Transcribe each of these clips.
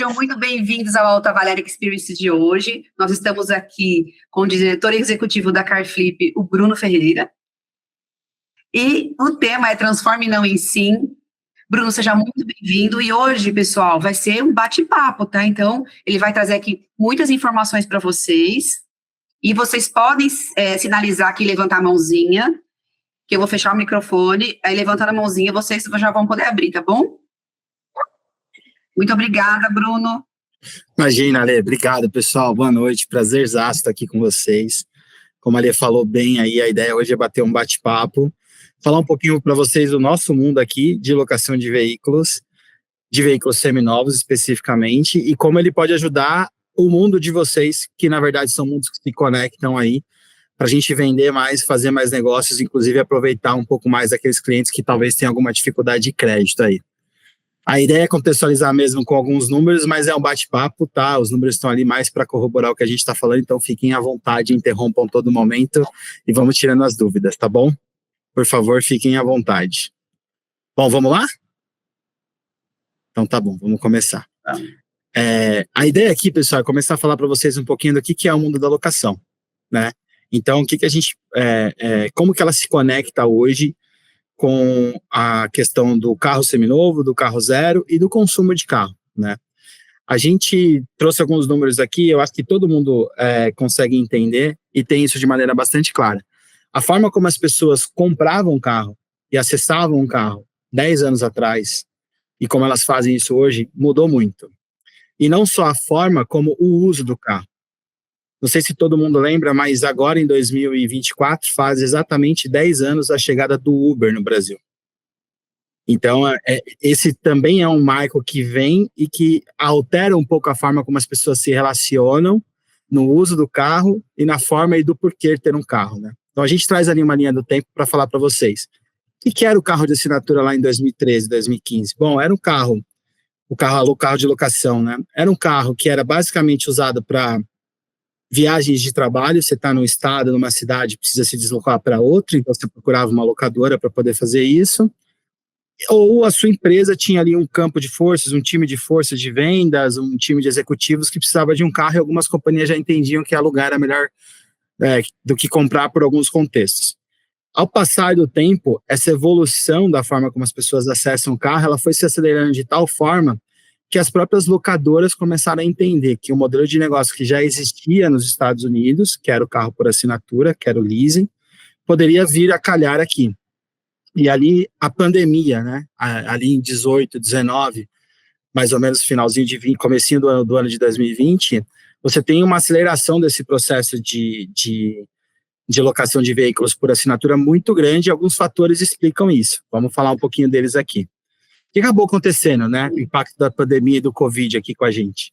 Sejam muito bem-vindos ao Alta Valéria Experience de hoje. Nós estamos aqui com o diretor executivo da CarFlip, o Bruno Ferreira. E o tema é Transforme Não em Sim. Bruno, seja muito bem-vindo. E hoje, pessoal, vai ser um bate-papo, tá? Então, ele vai trazer aqui muitas informações para vocês. E vocês podem sinalizar aqui, levantar a mãozinha, que eu vou fechar o microfone. Aí, levantando a mãozinha, vocês já vão poder abrir, tá bom? Muito obrigada, Bruno. Imagina, Ale. Obrigado, pessoal. Boa noite. Prazerzaço estar aqui com vocês. Como a Ale falou bem aí, a ideia hoje é bater um bate-papo, falar um pouquinho para vocês do nosso mundo aqui de locação de veículos seminovos especificamente, e como ele pode ajudar o mundo de vocês, que na verdade são mundos que se conectam aí, para a gente vender mais, fazer mais negócios, inclusive aproveitar um pouco mais daqueles clientes que talvez tenham alguma dificuldade de crédito aí. A ideia é contextualizar mesmo com alguns números, mas é um bate-papo, tá? Os números estão ali mais para corroborar o que a gente está falando, então fiquem à vontade, interrompam todo momento e vamos tirando as dúvidas, tá bom? Por favor, fiquem à vontade. Bom, vamos lá? Então tá bom, vamos começar. A ideia aqui, pessoal, é começar a falar para vocês um pouquinho do que é o mundo da locação, né? Então, o que a gente, como que ela se conecta hoje com a questão do carro seminovo, do carro zero e do consumo de carro, né? A gente trouxe alguns números aqui, eu acho que todo mundo consegue entender e tem isso de maneira bastante clara. A forma como as pessoas compravam um carro e acessavam um carro 10 anos atrás e como elas fazem isso hoje mudou muito. E não só a forma, como o uso do carro. Não sei se todo mundo lembra, mas agora em 2024 faz exatamente 10 anos a chegada do Uber no Brasil. Então, esse também é um marco que vem e que altera um pouco a forma como as pessoas se relacionam no uso do carro e na forma e do porquê ter um carro, né? Então, a gente traz ali uma linha do tempo para falar para vocês. O que era o carro de assinatura lá em 2013, 2015? Bom, era um carro, o carro de locação, né? Era um carro que era basicamente usado para viagens de trabalho. Você está num estado, numa cidade, precisa se deslocar para outra, então você procurava uma locadora para poder fazer isso. Ou a sua empresa tinha ali um campo de forças, um time de forças de vendas, um time de executivos que precisava de um carro e algumas companhias já entendiam que alugar era melhor do que comprar por alguns contextos. Ao passar do tempo, essa evolução da forma como as pessoas acessam o carro, ela foi se acelerando de tal forma que as próprias locadoras começaram a entender que o modelo de negócio que já existia nos Estados Unidos, que era o carro por assinatura, que era o leasing, poderia vir a calhar aqui. E ali a pandemia, né, ali em 18, 19, mais ou menos finalzinho de 20, comecinho do ano de 2020, você tem uma aceleração desse processo de locação de veículos por assinatura muito grande, e alguns fatores explicam isso. Vamos falar um pouquinho deles aqui. O que acabou acontecendo, né? O impacto da pandemia e do Covid aqui com a gente.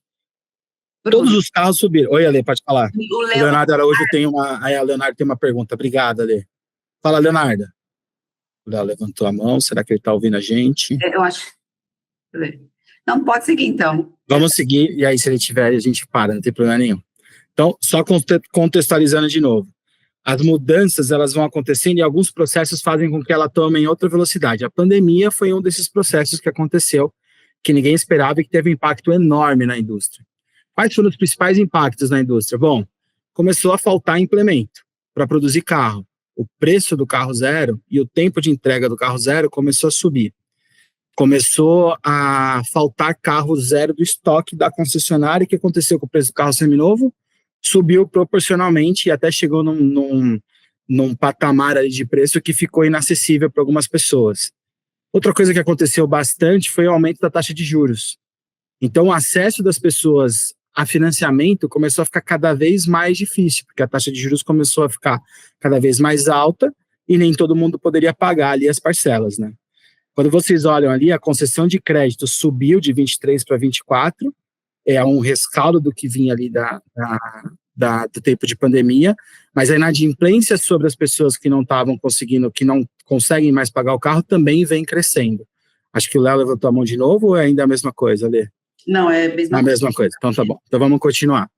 Todos os carros subiram. Oi, Ale, pode falar. O Leonardo Araújo tem a Leonardo tem uma pergunta. Obrigado, Ale. Fala, Leonardo. O Léo levantou a mão. Será que ele está ouvindo a gente? Eu acho. Não, pode seguir, então. Vamos seguir, e aí, se ele tiver, a gente para, não tem problema nenhum. Então, só contextualizando de novo. As mudanças, elas vão acontecendo e alguns processos fazem com que ela tome outra velocidade. A pandemia foi um desses processos que aconteceu, que ninguém esperava e que teve um impacto enorme na indústria. Quais foram os principais impactos na indústria? Bom, começou a faltar implemento para produzir carro. O preço do carro zero e o tempo de entrega do carro zero começou a subir. Começou a faltar carro zero do estoque da concessionária. O que aconteceu com o preço do carro seminovo? Subiu proporcionalmente e até chegou num patamar ali de preço que ficou inacessível para algumas pessoas. Outra coisa que aconteceu bastante foi o aumento da taxa de juros. Então, o acesso das pessoas a financiamento começou a ficar cada vez mais difícil, porque a taxa de juros começou a ficar cada vez mais alta e nem todo mundo poderia pagar ali as parcelas, né? Quando vocês olham ali, a concessão de crédito subiu de 23 para 24, é um rescaldo do que vinha ali do tempo de pandemia, mas a inadimplência sobre as pessoas que não estavam conseguindo, que não conseguem mais pagar o carro, também vem crescendo. Acho que o Léo levantou a mão de novo ou é ainda a mesma coisa, Lê? Não, é a mesma coisa. Então tá bom. Então vamos continuar.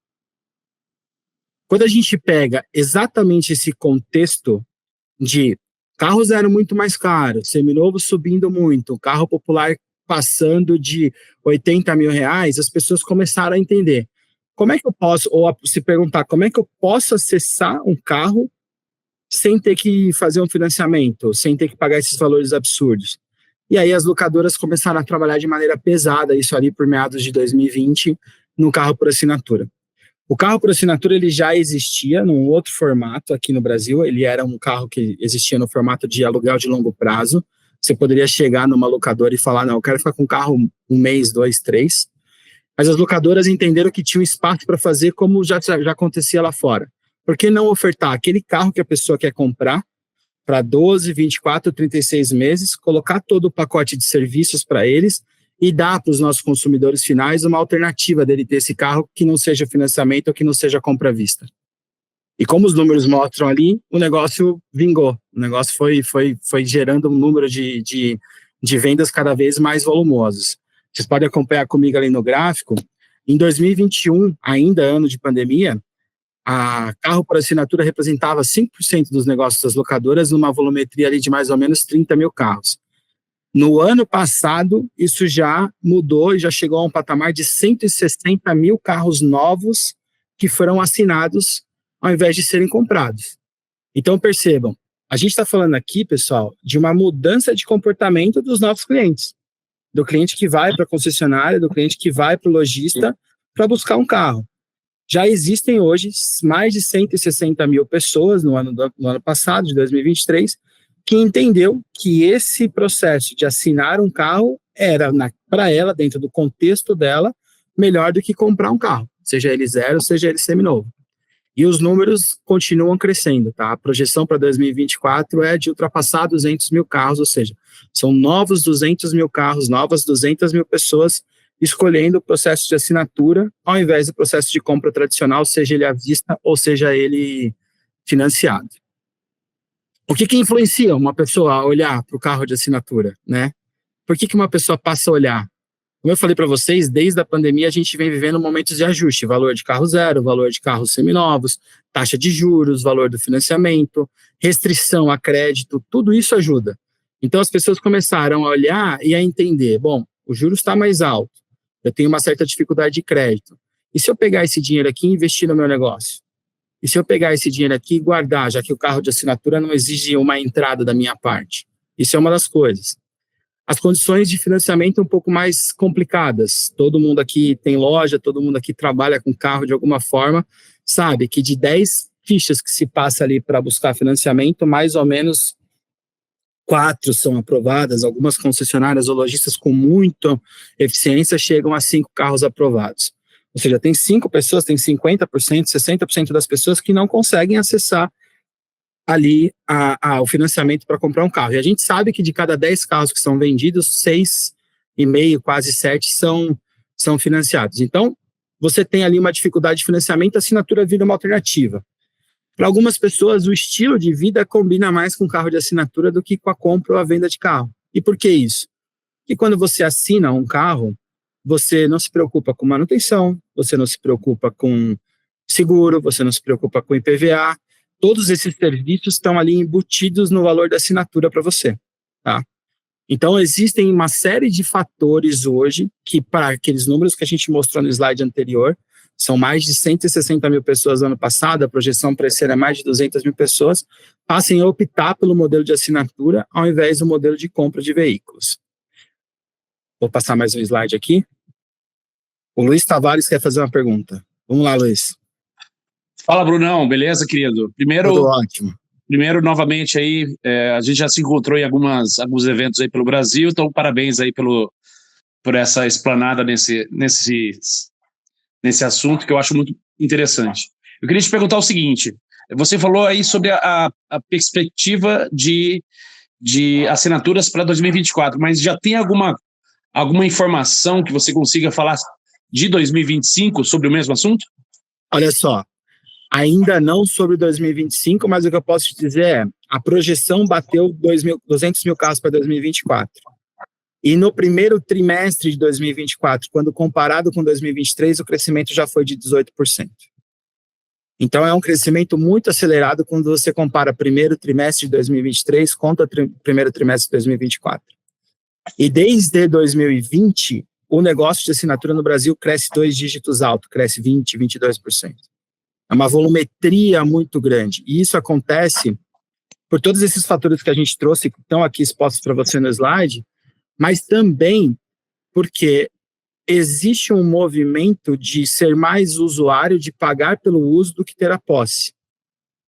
Quando a gente pega exatamente esse contexto de carro zero muito mais caro, seminovo subindo muito, carro popular passando de 80 mil reais, as pessoas começaram a entender como é que eu posso, ou se perguntar, como é que eu posso acessar um carro sem ter que fazer um financiamento, sem ter que pagar esses valores absurdos. E aí as locadoras começaram a trabalhar de maneira pesada, isso ali por meados de 2020, no carro por assinatura. O carro por assinatura ele já existia num outro formato aqui no Brasil, ele era um carro que existia no formato de aluguel de longo prazo. Você poderia chegar numa locadora e falar, não, eu quero ficar com o carro um mês, 2, 3. Mas as locadoras entenderam que tinha um espaço para fazer como já acontecia lá fora. Por que não ofertar aquele carro que a pessoa quer comprar para 12, 24, 36 meses, colocar todo o pacote de serviços para eles e dar para os nossos consumidores finais uma alternativa dele ter esse carro que não seja financiamento ou que não seja compra à vista. E como os números mostram ali, o negócio vingou. O negócio foi gerando um número de vendas cada vez mais volumosos. Vocês podem acompanhar comigo ali no gráfico. Em 2021, ainda ano de pandemia, a carro por assinatura representava 5% dos negócios das locadoras, numa volumetria ali de mais ou menos 30 mil carros. No ano passado, isso já mudou e já chegou a um patamar de 160 mil carros novos que foram assinados ao invés de serem comprados. Então, percebam, a gente está falando aqui, pessoal, de uma mudança de comportamento dos nossos clientes. Do cliente que vai para a concessionária, do cliente que vai para o lojista para buscar um carro. Já existem hoje mais de 160 mil pessoas no ano passado, de 2023, que entendeu que esse processo de assinar um carro era, para ela, dentro do contexto dela, melhor do que comprar um carro, seja ele zero, seja ele seminovo. E os números continuam crescendo, tá? A projeção para 2024 é de ultrapassar 200 mil carros, ou seja, são novos 200 mil carros, novas 200 mil pessoas escolhendo o processo de assinatura ao invés do processo de compra tradicional, seja ele à vista ou seja ele financiado. O que influencia uma pessoa a olhar para o carro de assinatura, né? Por que uma pessoa passa a olhar? Como eu falei para vocês, desde a pandemia a gente vem vivendo momentos de ajuste, valor de carro zero, valor de carros seminovos, taxa de juros, valor do financiamento, restrição a crédito, tudo isso ajuda. Então as pessoas começaram a olhar e a entender, bom, o juros está mais alto, eu tenho uma certa dificuldade de crédito. E se eu pegar esse dinheiro aqui e investir no meu negócio? E se eu pegar esse dinheiro aqui e guardar, já que o carro de assinatura não exige uma entrada da minha parte? Isso é uma das coisas. As condições de financiamento um pouco mais complicadas. Todo mundo aqui tem loja, todo mundo aqui trabalha com carro de alguma forma, sabe que de 10 fichas que se passa ali para buscar financiamento, mais ou menos 4 são aprovadas, algumas concessionárias ou lojistas com muita eficiência chegam a 5 carros aprovados. Ou seja, tem 5 pessoas, tem 50%, 60% das pessoas que não conseguem acessar ali o financiamento para comprar um carro. E a gente sabe que de cada 10 carros que são vendidos, 6,5, quase 7 são financiados. Então, você tem ali uma dificuldade de financiamento, a assinatura vira uma alternativa. Para algumas pessoas, o estilo de vida combina mais com carro de assinatura do que com a compra ou a venda de carro. E por que isso? Porque quando você assina um carro, você não se preocupa com manutenção, você não se preocupa com seguro, você não se preocupa com IPVA. Todos esses serviços estão ali embutidos no valor da assinatura para você, tá? Então, existem uma série de fatores hoje que, para aqueles números que a gente mostrou no slide anterior, são mais de 160 mil pessoas no ano passado, a projeção para esse ano é mais de 200 mil pessoas, passem a optar pelo modelo de assinatura ao invés do modelo de compra de veículos. Vou passar mais um slide aqui. O Luiz Tavares quer fazer uma pergunta. Vamos lá, Luiz. Fala, Brunão. Beleza, querido? Tudo ótimo. Primeiro, novamente, aí, a gente já se encontrou em alguns eventos aí pelo Brasil, então parabéns aí por essa explanada nesse assunto que eu acho muito interessante. Eu queria te perguntar o seguinte, você falou aí sobre a perspectiva de assinaturas para 2024, mas já tem alguma informação que você consiga falar de 2025 sobre o mesmo assunto? Olha só, ainda não sobre 2025, mas o que eu posso te dizer é, a projeção bateu 200 mil carros para 2024. E no primeiro trimestre de 2024, quando comparado com 2023, o crescimento já foi de 18%. Então, é um crescimento muito acelerado quando você compara primeiro trimestre de 2023 contra primeiro trimestre de 2024. E desde 2020, o negócio de assinatura no Brasil cresce 2 dígitos alto, cresce 20%, 22%. É uma volumetria muito grande. E isso acontece por todos esses fatores que a gente trouxe, que estão aqui expostos para você no slide, mas também porque existe um movimento de ser mais usuário, de pagar pelo uso do que ter a posse.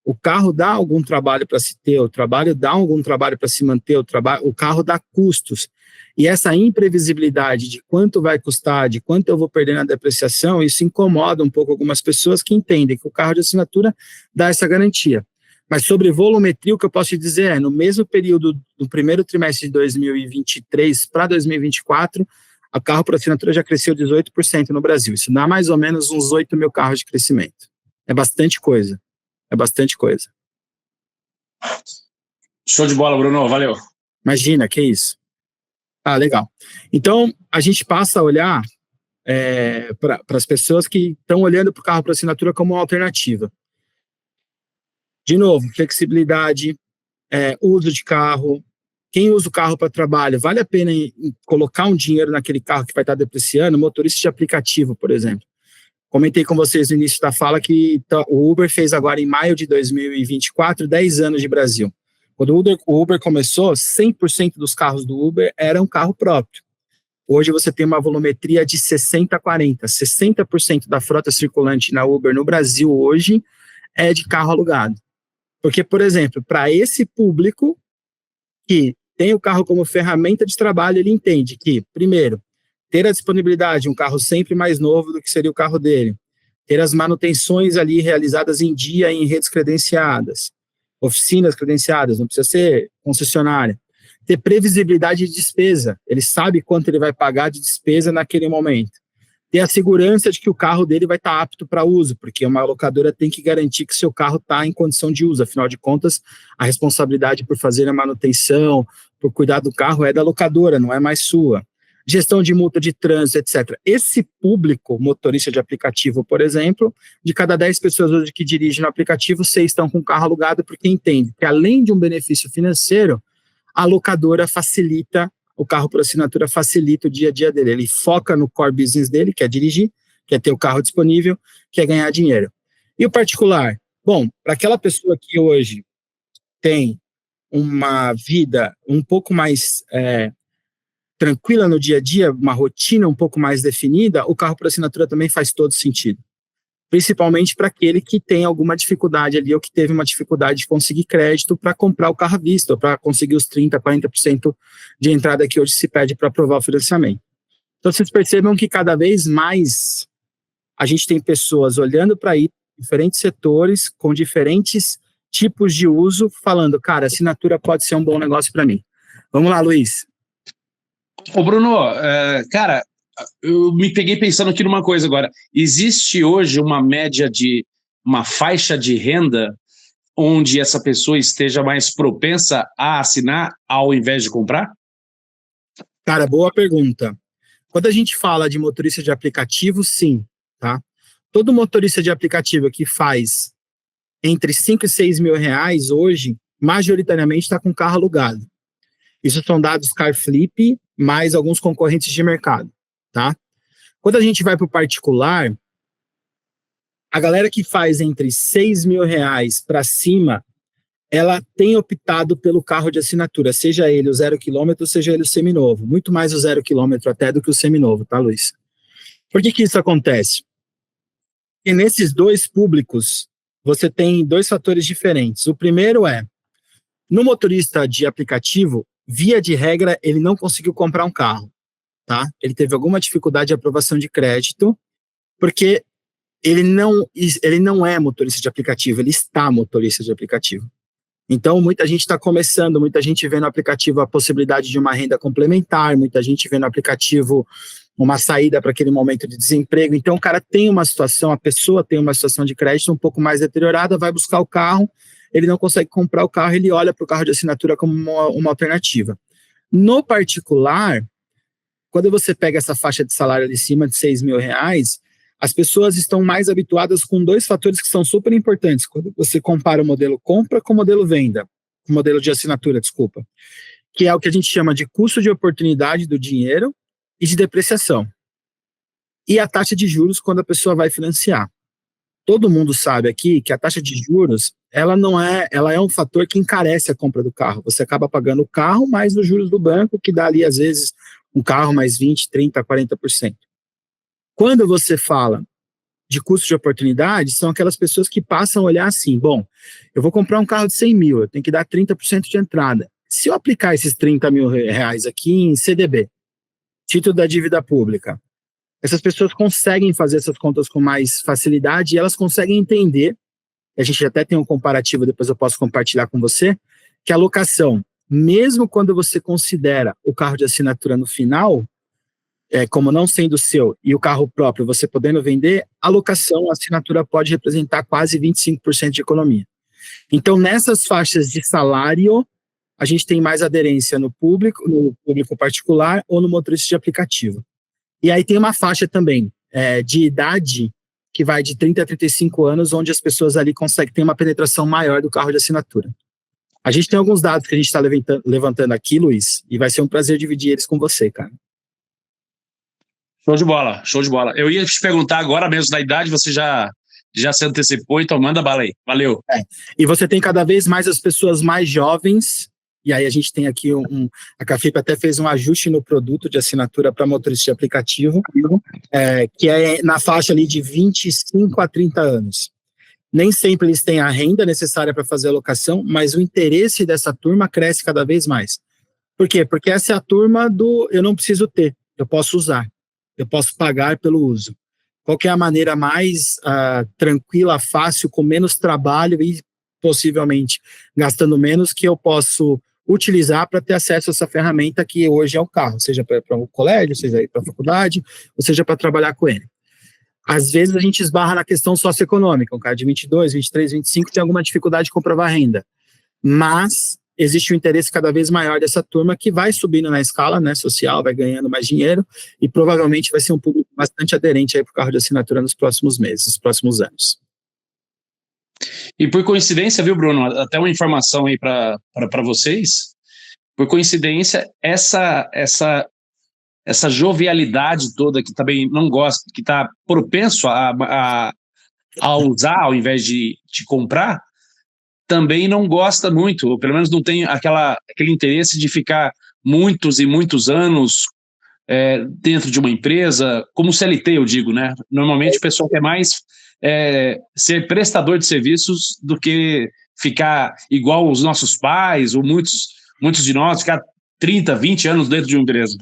O carro dá algum trabalho para se ter, o trabalho dá algum trabalho para se manter, o carro dá custos. E essa imprevisibilidade de quanto vai custar, de quanto eu vou perder na depreciação, isso incomoda um pouco algumas pessoas que entendem que o carro de assinatura dá essa garantia. Mas sobre volumetria, o que eu posso te dizer é, no mesmo período do primeiro trimestre de 2023 para 2024, o carro por assinatura já cresceu 18% no Brasil. Isso dá mais ou menos uns 8 mil carros de crescimento. É bastante coisa. É bastante coisa. Show de bola, Bruno. Valeu. Imagina, que isso. Ah, legal. Então, a gente passa a olhar para as pessoas que estão olhando para o carro por assinatura como uma alternativa. De novo, flexibilidade, uso de carro. Quem usa o carro para trabalho, vale a pena colocar um dinheiro naquele carro que vai estar depreciando? Motorista de aplicativo, por exemplo. Comentei com vocês no início da fala que o Uber fez agora, em maio de 2024, 10 anos de Brasil. Quando o Uber começou, 100% dos carros do Uber eram carro próprio. Hoje você tem uma volumetria de 60-40. 60% da frota circulante na Uber no Brasil hoje é de carro alugado. Porque, por exemplo, para esse público que tem o carro como ferramenta de trabalho, ele entende que, primeiro, ter a disponibilidade de um carro sempre mais novo do que seria o carro dele, ter as manutenções ali realizadas em dia em redes credenciadas, oficinas credenciadas, não precisa ser concessionária, ter previsibilidade de despesa, ele sabe quanto ele vai pagar de despesa naquele momento, ter a segurança de que o carro dele vai estar apto para uso, porque uma locadora tem que garantir que seu carro está em condição de uso, afinal de contas, a responsabilidade por fazer a manutenção, por cuidar do carro é da locadora, não é mais sua. Gestão de multa de trânsito, etc. Esse público, motorista de aplicativo, por exemplo, de cada 10 pessoas hoje que dirigem no aplicativo, 6 estão com o carro alugado porque entende que, além de um benefício financeiro, a locadora facilita, o carro por assinatura facilita o dia a dia dele. Ele foca no core business dele, que é dirigir, que é ter o carro disponível, que é ganhar dinheiro. E o particular? Bom, para aquela pessoa que hoje tem uma vida um pouco mais tranquila no dia a dia, uma rotina um pouco mais definida, o carro por assinatura também faz todo sentido. Principalmente para aquele que tem alguma dificuldade ali, ou que teve uma dificuldade de conseguir crédito para comprar o carro à vista, ou para conseguir os 30%, 40% de entrada que hoje se pede para aprovar o financiamento. Então, vocês percebam que cada vez mais a gente tem pessoas olhando para isso, diferentes setores, com diferentes tipos de uso, falando, cara, assinatura pode ser um bom negócio para mim. Vamos lá, Luiz. Ô, Bruno, cara, eu me peguei pensando aqui numa coisa agora. Existe hoje uma média de uma faixa de renda onde essa pessoa esteja mais propensa a assinar ao invés de comprar? Cara, boa pergunta. Quando a gente fala de motorista de aplicativo, sim, tá? Todo motorista de aplicativo que faz entre 5 e 6 mil reais hoje, majoritariamente está com carro alugado. Isso são dados Carflip, mais alguns concorrentes de mercado, tá? Quando a gente vai para o particular, a galera que faz entre 6 mil reais para cima, ela tem optado pelo carro de assinatura, seja ele o 0 km, seja ele o seminovo. Muito mais o 0 km até do que o seminovo, tá, Luiz? Por que isso acontece? Porque nesses dois públicos, você tem dois fatores diferentes. O primeiro é, no motorista de aplicativo, via de regra, ele não conseguiu comprar um carro, tá? Ele teve alguma dificuldade de aprovação de crédito, porque ele não é motorista de aplicativo, ele está motorista de aplicativo. Então, muita gente está começando, muita gente vê no aplicativo a possibilidade de uma renda complementar, muita gente vê no aplicativo uma saída para aquele momento de desemprego. Então, o cara tem uma situação, a pessoa tem uma situação de crédito um pouco mais deteriorada, vai buscar o carro, ele não consegue comprar o carro, ele olha para o carro de assinatura como uma alternativa. No particular, quando você pega essa faixa de salário ali acima de 6 mil reais, as pessoas estão mais habituadas com dois fatores que são super importantes quando você compara o modelo compra com o modelo venda, o modelo de assinatura, desculpa, que é o que a gente chama de custo de oportunidade do dinheiro e de depreciação. E a taxa de juros quando a pessoa vai financiar. Todo mundo sabe aqui que a taxa de juros, ela é um fator que encarece a compra do carro. Você acaba pagando o carro mais os juros do banco, que dá ali, às vezes, um carro mais 20%, 30%, 40%. Quando você fala de custo de oportunidade, são aquelas pessoas que passam a olhar assim, bom, eu vou comprar um carro de 100 mil, eu tenho que dar 30% de entrada. Se eu aplicar esses 30 mil reais aqui em CDB, título da dívida pública, essas pessoas conseguem fazer essas contas com mais facilidade e elas conseguem entender, a gente até tem um comparativo, depois eu posso compartilhar com você, que a locação, mesmo quando você considera o carro de assinatura no final, como não sendo seu, e o carro próprio você podendo vender, a locação, a assinatura pode representar quase 25% de economia. Então, nessas faixas de salário, a gente tem mais aderência no público particular ou no motorista de aplicativo. E aí tem uma faixa também de idade que vai de 30 a 35 anos, onde as pessoas ali conseguem ter uma penetração maior do carro de assinatura. A gente tem alguns dados que a gente está levantando aqui, Luiz, e vai ser um prazer dividir eles com você, cara. Show de bola, show de bola. Eu ia te perguntar agora mesmo da idade, você já se antecipou, então manda bala aí. Valeu. E você tem cada vez mais as pessoas mais jovens. E aí a gente tem aqui a Cafip até fez um ajuste no produto de assinatura para motorista de aplicativo, que é na faixa ali de 25 a 30 anos. Nem sempre eles têm a renda necessária para fazer a locação, mas o interesse dessa turma cresce cada vez mais. Por quê? Porque essa é a turma do eu não preciso ter, eu posso usar, eu posso pagar pelo uso. Qual que é a maneira mais tranquila, fácil, com menos trabalho e possivelmente gastando menos que eu posso utilizar para ter acesso a essa ferramenta que hoje é o carro, seja para o colégio, seja para a faculdade, ou seja para trabalhar com ele. Às vezes a gente esbarra na questão socioeconômica, um cara de 22, 23, 25 tem alguma dificuldade de comprovar renda, mas existe um interesse cada vez maior dessa turma que vai subindo na escala, né, social, vai ganhando mais dinheiro e provavelmente vai ser um público bastante aderente aí para o carro de assinatura nos próximos meses, nos próximos anos. E por coincidência, viu, Bruno, até uma informação aí para vocês, por coincidência, essa jovialidade toda que também não gosta, que está propenso a usar ao invés de comprar, também não gosta muito, ou pelo menos não tem aquele interesse de ficar muitos e muitos anos dentro de uma empresa, como CLT, eu digo, né? Normalmente o pessoal quer mais ser prestador de serviços do que ficar igual os nossos pais, ou muitos de nós, ficar 30, 20 anos dentro de uma empresa.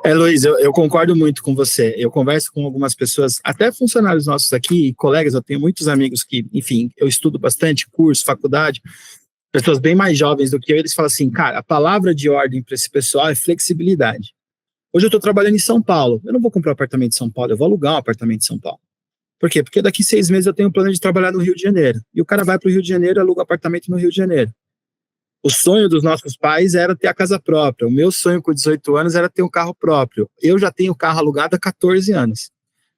Luiz, eu concordo muito com você. Eu converso com algumas pessoas, até funcionários nossos aqui, colegas, eu tenho muitos amigos que, enfim, eu estudo bastante, curso, faculdade, pessoas bem mais jovens do que eu, eles falam assim, cara, a palavra de ordem para esse pessoal é flexibilidade. Hoje eu estou trabalhando em São Paulo, eu não vou comprar um apartamento em São Paulo, eu vou alugar um apartamento em São Paulo. Por quê? Porque daqui 6 meses eu tenho um plano de trabalhar no Rio de Janeiro. E o cara vai para o Rio de Janeiro e aluga um apartamento no Rio de Janeiro. O sonho dos nossos pais era ter a casa própria. O meu sonho com 18 anos era ter um carro próprio. Eu já tenho carro alugado há 14 anos.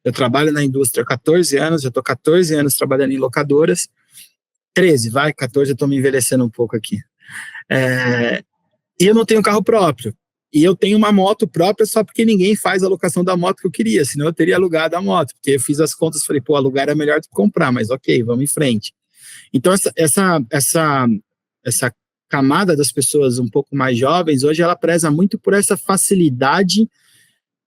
Eu trabalho na indústria há 14 anos, eu estou 14 anos trabalhando em locadoras. 13, 14, eu estou me envelhecendo um pouco aqui. E eu não tenho carro próprio. E eu tenho uma moto própria só porque ninguém faz a locação da moto que eu queria, senão eu teria alugado a moto, porque eu fiz as contas e falei, alugar é melhor do que comprar, mas ok, vamos em frente. Então, essa camada das pessoas um pouco mais jovens, hoje ela preza muito por essa facilidade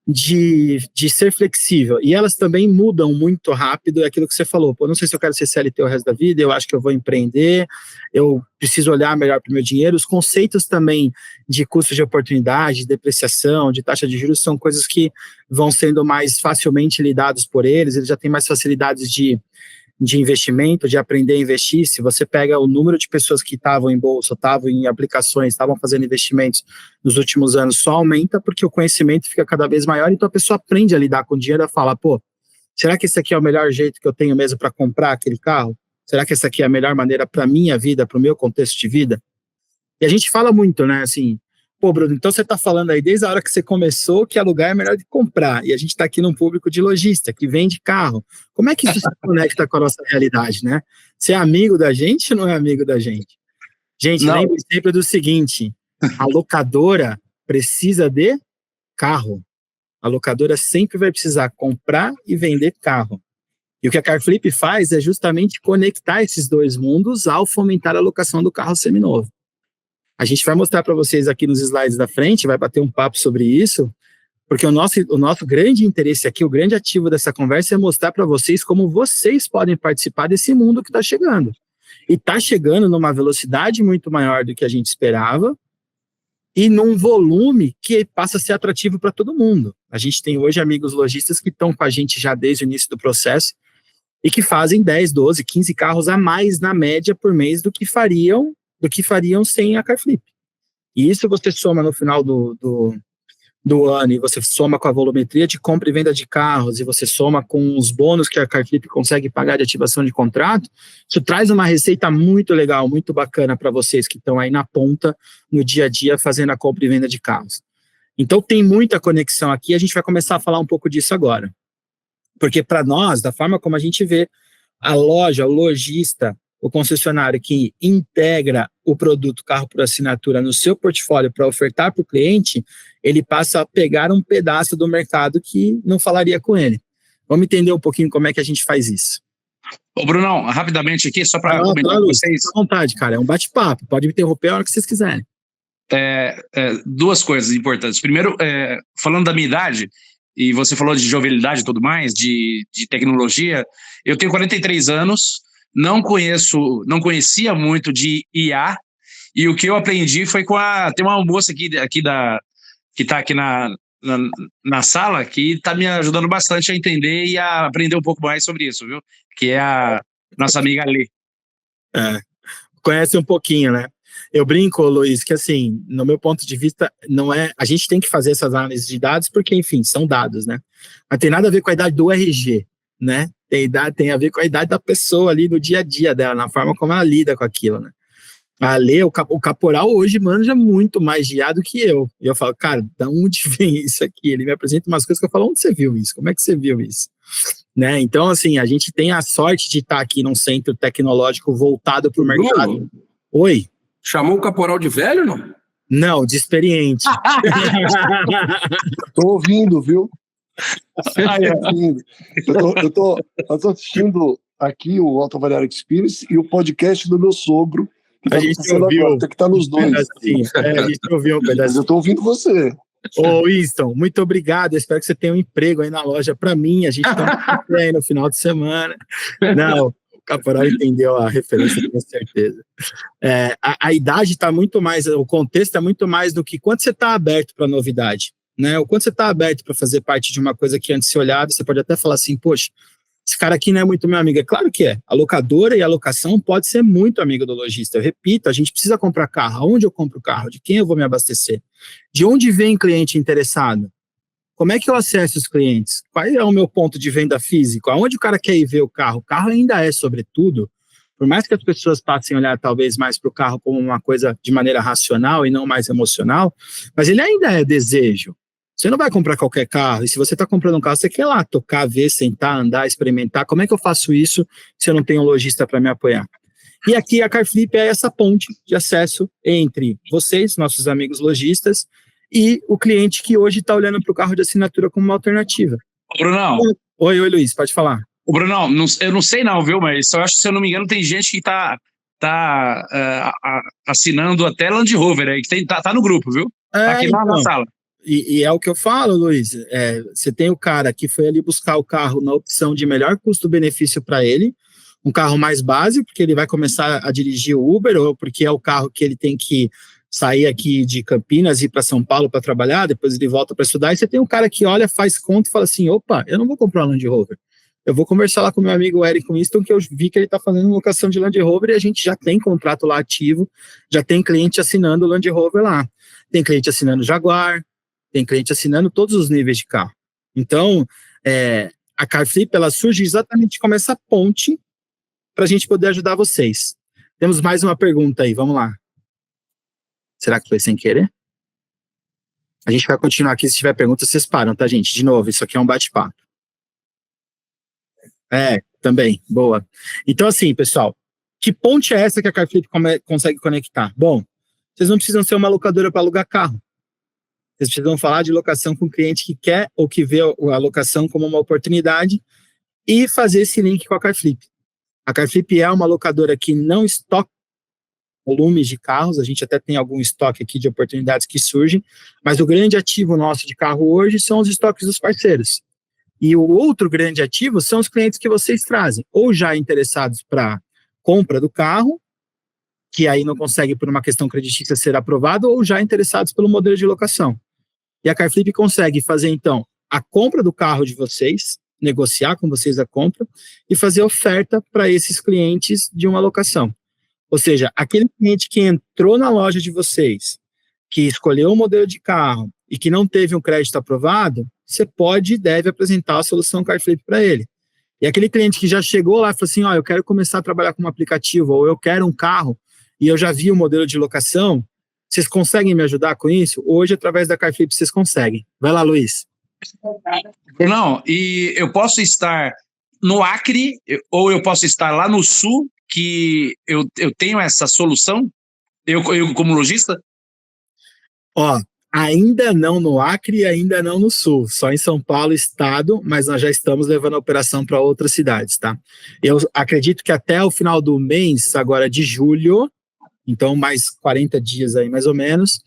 de ser flexível, e elas também mudam muito rápido, é aquilo que você falou, não sei se eu quero ser CLT o resto da vida, eu acho que eu vou empreender, eu preciso olhar melhor para o meu dinheiro, os conceitos também de custo de oportunidade, de depreciação, de taxa de juros, são coisas que vão sendo mais facilmente lidados por eles já têm mais facilidades de investimento, de aprender a investir. Se você pega o número de pessoas que estavam em bolsa, estavam em aplicações, estavam fazendo investimentos nos últimos anos, só aumenta porque o conhecimento fica cada vez maior, então a pessoa aprende a lidar com o dinheiro, a falar, será que esse aqui é o melhor jeito que eu tenho mesmo para comprar aquele carro? Será que essa aqui é a melhor maneira para a minha vida, para o meu contexto de vida? E a gente fala muito, né, assim, Bruno, então você está falando aí desde a hora que você começou que alugar é melhor de comprar, e a gente está aqui num público de lojista, que vende carro. Como é que isso se conecta com a nossa realidade, né? Você é amigo da gente ou não é amigo da gente? Gente, lembre sempre do seguinte, A locadora precisa de carro. A locadora sempre vai precisar comprar e vender carro. E o que a CarFlip faz é justamente conectar esses dois mundos ao fomentar a locação do carro seminovo. A gente vai mostrar para vocês aqui nos slides da frente, vai bater um papo sobre isso, porque o nosso grande interesse aqui, o grande ativo dessa conversa é mostrar para vocês como vocês podem participar desse mundo que está chegando. E está chegando numa velocidade muito maior do que a gente esperava e num volume que passa a ser atrativo para todo mundo. A gente tem hoje amigos lojistas que estão com a gente já desde o início do processo e que fazem 10, 12, 15 carros a mais na média por mês do que fariam sem a CarFlip. E isso você soma no final do ano, e você soma com a volumetria de compra e venda de carros, e você soma com os bônus que a CarFlip consegue pagar de ativação de contrato, isso traz uma receita muito legal, muito bacana para vocês que estão aí na ponta, no dia a dia, fazendo a compra e venda de carros. Então tem muita conexão aqui, a gente vai começar a falar um pouco disso agora. Porque para nós, da forma como a gente vê a loja, o lojista, o concessionário que integra o produto carro por assinatura no seu portfólio para ofertar para o cliente, ele passa a pegar um pedaço do mercado que não falaria com ele. Vamos entender um pouquinho como é que a gente faz isso. Ô, Brunão, rapidamente aqui, só para comentar com vocês. À vontade, cara, é um bate-papo, pode me interromper a hora que vocês quiserem. Duas coisas importantes. Primeiro, falando da minha idade, e você falou de jovialidade e tudo mais, de tecnologia, eu tenho 43 anos, não conhecia muito de IA, e o que eu aprendi foi tem uma moça que está aqui na sala, que está me ajudando bastante a entender e a aprender um pouco mais sobre isso, viu? Que é a nossa amiga Lê. Conhece um pouquinho, né? Eu brinco, Luiz, que assim, no meu ponto de vista, não é. A gente tem que fazer essas análises de dados, porque, enfim, são dados, né? Mas tem nada a ver com a idade do RG, né? Tem a ver com a idade da pessoa ali no dia a dia dela, na forma como ela lida com aquilo, né? A Lê, o caporal hoje manja muito mais de IA do que eu. E eu falo, cara, da onde vem isso aqui? Ele me apresenta umas coisas que eu falo, onde você viu isso? Como é que você viu isso? Né? Então, assim, a gente tem a sorte de estar aqui num centro tecnológico voltado para o mercado. Oi? Chamou o caporal de velho, não? Não, de experiente. Tô ouvindo, viu? Eu tô assistindo aqui o Auto Avaliar Experience e o podcast do meu sogro. A gente ouviu. Agora, tem que estar nos dois. A gente ouviu um pedacinho. Mas eu tô ouvindo você. Ô, Winston, muito obrigado. Eu espero que você tenha um emprego aí na loja para mim. A gente tem um café aí no final de semana. Não, o caporal entendeu a referência, com certeza. A idade está muito mais, o contexto está muito mais do que quanto você está aberto para novidade, né? O quanto você está aberto para fazer parte de uma coisa que antes você olhava, você pode até falar assim, poxa, esse cara aqui não é muito meu amigo. É claro que é. A locadora e a locação pode ser muito amigo do lojista. Eu repito, a gente precisa comprar carro. Aonde eu compro o carro? De quem eu vou me abastecer? De onde vem cliente interessado? Como é que eu acesso os clientes? Qual é o meu ponto de venda físico? Aonde o cara quer ir ver o carro? O carro ainda é, sobretudo, por mais que as pessoas passem a olhar talvez mais para o carro como uma coisa de maneira racional e não mais emocional, mas ele ainda é desejo. Você não vai comprar qualquer carro, e se você está comprando um carro, você quer lá tocar, ver, sentar, andar, experimentar. Como é que eu faço isso se eu não tenho um lojista para me apoiar? E aqui a CarFlip é essa ponte de acesso entre vocês, nossos amigos lojistas, e o cliente que hoje está olhando para o carro de assinatura como uma alternativa. Brunão. Oi, Luiz, pode falar. Brunão, eu não sei não, viu, mas eu acho que, se eu não me engano, tem gente que está assinando até Land Rover aí, que tá no grupo, viu? Tá aqui na sala. E é o que eu falo, Luiz, você tem o cara que foi ali buscar o carro na opção de melhor custo-benefício para ele, um carro mais básico, porque ele vai começar a dirigir o Uber, ou porque é o carro que ele tem que sair aqui de Campinas e ir para São Paulo para trabalhar, depois ele volta para estudar, e você tem um cara que olha, faz conta e fala assim, opa, eu não vou comprar um Land Rover, eu vou conversar lá com meu amigo Eric Winston, que eu vi que ele está fazendo locação de Land Rover, e a gente já tem contrato lá ativo, já tem cliente assinando o Land Rover lá, tem cliente assinando Jaguar, tem cliente assinando todos os níveis de carro. Então, a CarFlip, ela surge exatamente como essa ponte para a gente poder ajudar vocês. Temos mais uma pergunta aí, vamos lá. Será que foi sem querer? A gente vai continuar aqui, se tiver perguntas, vocês param, tá, gente? De novo, isso aqui é um bate-papo. Também, boa. Então, assim, pessoal, que ponte é essa que a CarFlip consegue conectar? Bom, vocês não precisam ser uma locadora para alugar carro. Vocês precisam falar de locação com o cliente que quer ou que vê a locação como uma oportunidade e fazer esse link com a CarFlip. A CarFlip é uma locadora que não estoca volumes de carros, a gente até tem algum estoque aqui de oportunidades que surgem, mas o grande ativo nosso de carro hoje são os estoques dos parceiros. E o outro grande ativo são os clientes que vocês trazem, ou já interessados para compra do carro, que aí não consegue por uma questão creditícia ser aprovado, ou já interessados pelo modelo de locação. E a CarFlip consegue fazer, então, a compra do carro de vocês, negociar com vocês a compra e fazer oferta para esses clientes de uma locação. Ou seja, aquele cliente que entrou na loja de vocês, que escolheu o modelo de carro e que não teve um crédito aprovado, você pode e deve apresentar a solução CarFlip para ele. E aquele cliente que já chegou lá e falou assim, eu quero começar a trabalhar com um aplicativo, ou eu quero um carro, e eu já vi o modelo de locação, vocês conseguem me ajudar com isso? Hoje, através da CarFlip, vocês conseguem. Vai lá, Luiz. Não, e eu posso estar no Acre, ou eu posso estar lá no Sul, que eu tenho essa solução? Eu como lojista? Ainda não no Acre, ainda não no Sul, só em São Paulo, estado, mas nós já estamos levando a operação para outras cidades, tá? Eu acredito que até o final do mês, agora de julho, então mais 40 dias aí mais ou menos,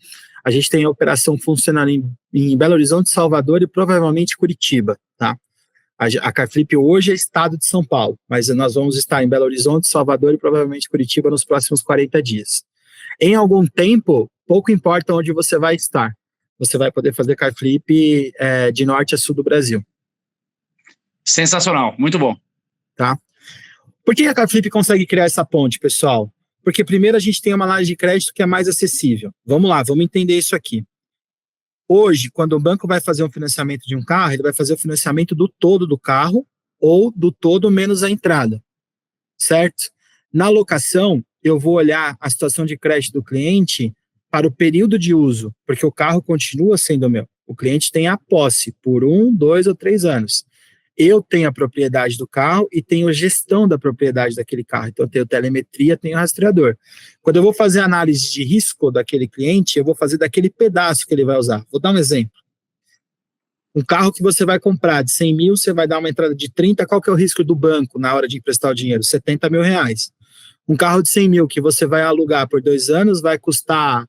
a gente tem a operação funcionando em Belo Horizonte, Salvador e provavelmente Curitiba, tá? A CarFlip hoje é estado de São Paulo, mas nós vamos estar em Belo Horizonte, Salvador e provavelmente Curitiba nos próximos 40 dias. Em algum tempo, pouco importa onde você vai estar, você vai poder fazer CarFlip de norte a sul do Brasil. Sensacional, muito bom. Tá? Por que a CarFlip consegue criar essa ponte, pessoal? Porque primeiro a gente tem uma análise de crédito que é mais acessível. Vamos lá, vamos entender isso aqui. Hoje, quando o banco vai fazer um financiamento de um carro, ele vai fazer o financiamento do todo do carro ou do todo menos a entrada, certo? Na locação, eu vou olhar a situação de crédito do cliente para o período de uso, porque o carro continua sendo meu. O cliente tem a posse por 1, 2 ou 3 anos. Eu tenho a propriedade do carro e tenho a gestão da propriedade daquele carro. Então, eu tenho telemetria, tenho rastreador. Quando eu vou fazer análise de risco daquele cliente, eu vou fazer daquele pedaço que ele vai usar. Vou dar um exemplo. Um carro que você vai comprar de 100 mil, você vai dar uma entrada de 30, qual que é o risco do banco na hora de emprestar o dinheiro? 70 mil reais. Um carro de 100 mil que você vai alugar por 2 anos vai custar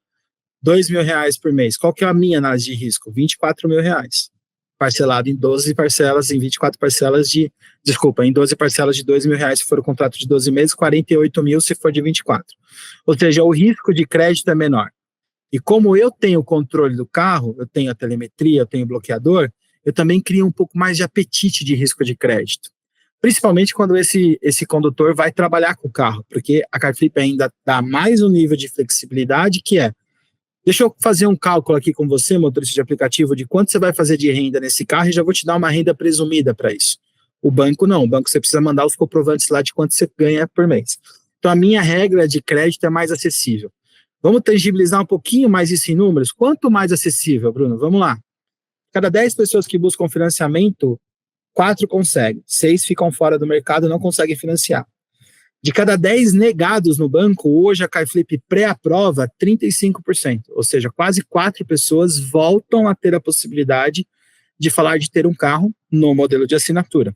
2 mil reais por mês. Qual que é a minha análise de risco? 24 mil reais. Parcelado em 12 parcelas, em 24 parcelas em 12 parcelas de 2 mil reais se for o contrato de 12 meses, 48 mil se for de 24. Ou seja, o risco de crédito é menor. E como eu tenho o controle do carro, eu tenho a telemetria, eu tenho o bloqueador, eu também crio um pouco mais de apetite de risco de crédito. Principalmente quando esse condutor vai trabalhar com o carro, porque a CarFlip ainda dá mais um nível de flexibilidade que é, deixa eu fazer um cálculo aqui com você, motorista de aplicativo, de quanto você vai fazer de renda nesse carro e já vou te dar uma renda presumida para isso. O banco não, o banco você precisa mandar os comprovantes lá de quanto você ganha por mês. Então a minha regra de crédito é mais acessível. Vamos tangibilizar um pouquinho mais isso em números? Quanto mais acessível, Bruno? Vamos lá. Cada 10 pessoas que buscam financiamento, 4 conseguem, 6 ficam fora do mercado e não conseguem financiar. De cada 10 negados no banco, hoje a CarFlip pré-aprova 35%, ou seja, quase 4 pessoas voltam a ter a possibilidade de falar de ter um carro no modelo de assinatura.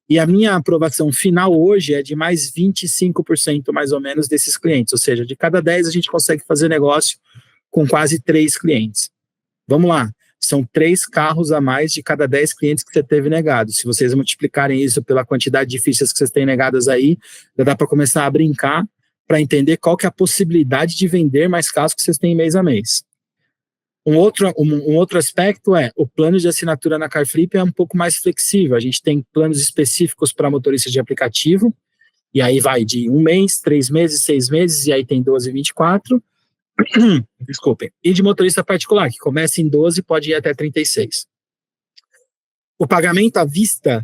E a minha aprovação final hoje é de mais 25% mais ou menos desses clientes, ou seja, de cada 10 a gente consegue fazer negócio com quase 3 clientes. Vamos lá. São 3 carros a mais de cada 10 clientes que você teve negados. Se vocês multiplicarem isso pela quantidade de fichas que vocês têm negadas aí, já dá para começar a brincar para entender qual que é a possibilidade de vender mais carros que vocês têm mês a mês. Um outro aspecto é, o plano de assinatura na CarFlip é um pouco mais flexível. A gente tem planos específicos para motoristas de aplicativo, e aí vai de 1 mês, 3 meses, 6 meses, e aí tem 12 e 24. Desculpem. E de motorista particular, que começa em 12 e pode ir até 36. O pagamento à vista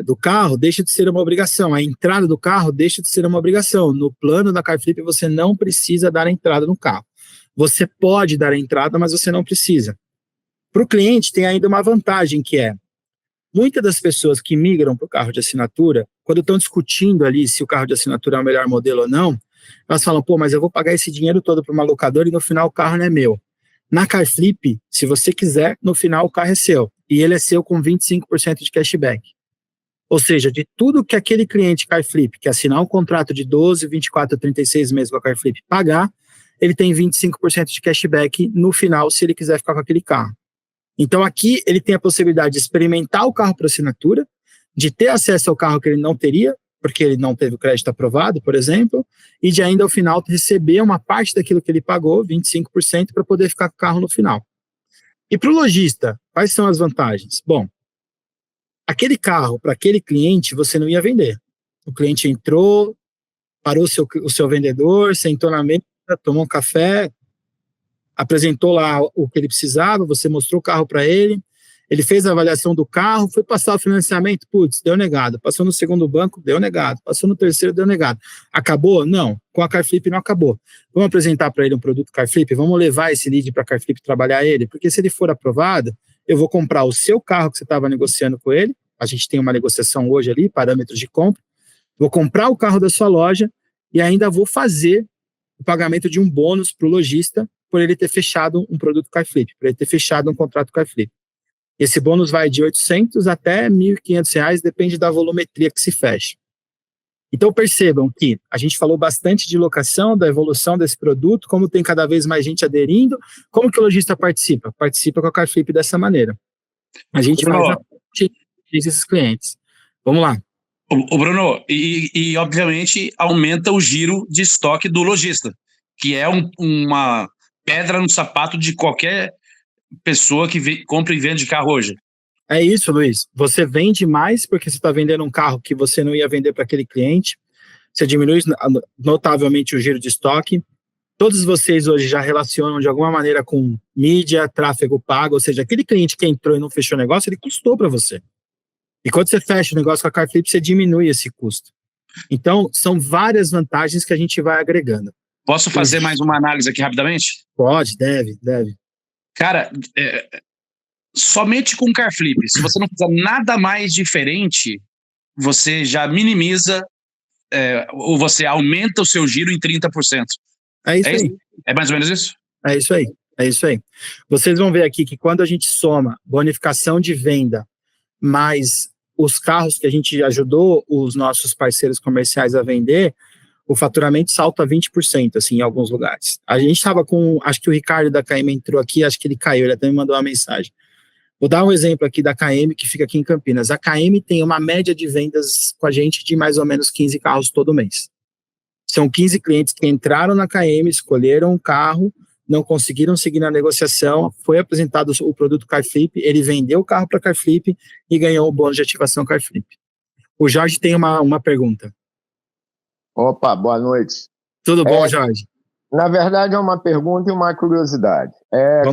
do carro deixa de ser uma obrigação. A entrada do carro deixa de ser uma obrigação. No plano da CarFlip, você não precisa dar a entrada no carro. Você pode dar a entrada, mas você não precisa. Para o cliente, tem ainda uma vantagem, que é, muitas das pessoas que migram para o carro de assinatura, quando estão discutindo ali se o carro de assinatura é o melhor modelo ou não, elas falam, pô, mas eu vou pagar esse dinheiro todo para uma locadora e no final o carro não é meu. Na CarFlip, se você quiser, no final o carro é seu. E ele é seu com 25% de cashback. Ou seja, de tudo que aquele cliente CarFlip, que assinar um contrato de 12, 24, 36 meses com a CarFlip, pagar, ele tem 25% de cashback no final, se ele quiser ficar com aquele carro. Então aqui ele tem a possibilidade de experimentar o carro por assinatura, de ter acesso ao carro que ele não teria, porque ele não teve o crédito aprovado, por exemplo, e de ainda ao final receber uma parte daquilo que ele pagou, 25%, para poder ficar com o carro no final. E para o lojista, quais são as vantagens? Bom, aquele carro, para aquele cliente, você não ia vender. O cliente entrou, parou o seu vendedor, sentou na mesa, tomou um café, apresentou lá o que ele precisava, você mostrou o carro para ele, ele fez a avaliação do carro, foi passar o financiamento, putz, deu negado. Passou no segundo banco, deu negado. Passou no terceiro, deu negado. Acabou? Não. Com a CarFlip não acabou. Vamos apresentar para ele um produto CarFlip, vamos levar esse lead para a CarFlip trabalhar ele, porque se ele for aprovado, eu vou comprar o seu carro que você estava negociando com ele, a gente tem uma negociação hoje ali, parâmetros de compra, vou comprar o carro da sua loja e ainda vou fazer o pagamento de um bônus para o lojista por ele ter fechado um produto CarFlip, por ele ter fechado um contrato CarFlip. Esse bônus vai de R$800 até R$1.500, depende da volumetria que se fecha. Então percebam que a gente falou bastante de locação, da evolução desse produto, como tem cada vez mais gente aderindo, como que o lojista participa? Participa com a CarFlip dessa maneira. A gente faz a parte desses clientes. Vamos lá. O Bruno, e obviamente aumenta o giro de estoque do lojista, que é uma pedra no sapato de qualquer pessoa que compra e vende carro hoje. É isso, Luiz. Você vende mais porque você está vendendo um carro que você não ia vender para aquele cliente. Você diminui notavelmente o giro de estoque. Todos vocês hoje já relacionam de alguma maneira com mídia, tráfego pago, ou seja, aquele cliente que entrou e não fechou o negócio, ele custou para você. E quando você fecha o negócio com a CarFlip, você diminui esse custo. Então, são várias vantagens que a gente vai agregando. Posso fazer mais uma análise aqui rapidamente? Pode, deve. Cara, somente com o CarFlip, se você não fizer nada mais diferente, você já minimiza ou você aumenta o seu giro em 30%. É isso aí. É mais ou menos isso? É isso aí. Vocês vão ver aqui que quando a gente soma bonificação de venda mais os carros que a gente ajudou os nossos parceiros comerciais a vender, o faturamento salta 20%, assim, em alguns lugares. A gente estava com, acho que o Ricardo da KM entrou aqui, acho que ele caiu, ele até me mandou uma mensagem. Vou dar um exemplo aqui da KM, que fica aqui em Campinas. A KM tem uma média de vendas com a gente de mais ou menos 15 carros todo mês. São 15 clientes que entraram na KM, escolheram um carro, não conseguiram seguir na negociação, foi apresentado o produto CarFlip, ele vendeu o carro para a CarFlip e ganhou o bônus de ativação CarFlip. O Jorge tem uma pergunta. Opa, boa noite. Tudo bom, Jorge? Na verdade, é uma pergunta e uma curiosidade.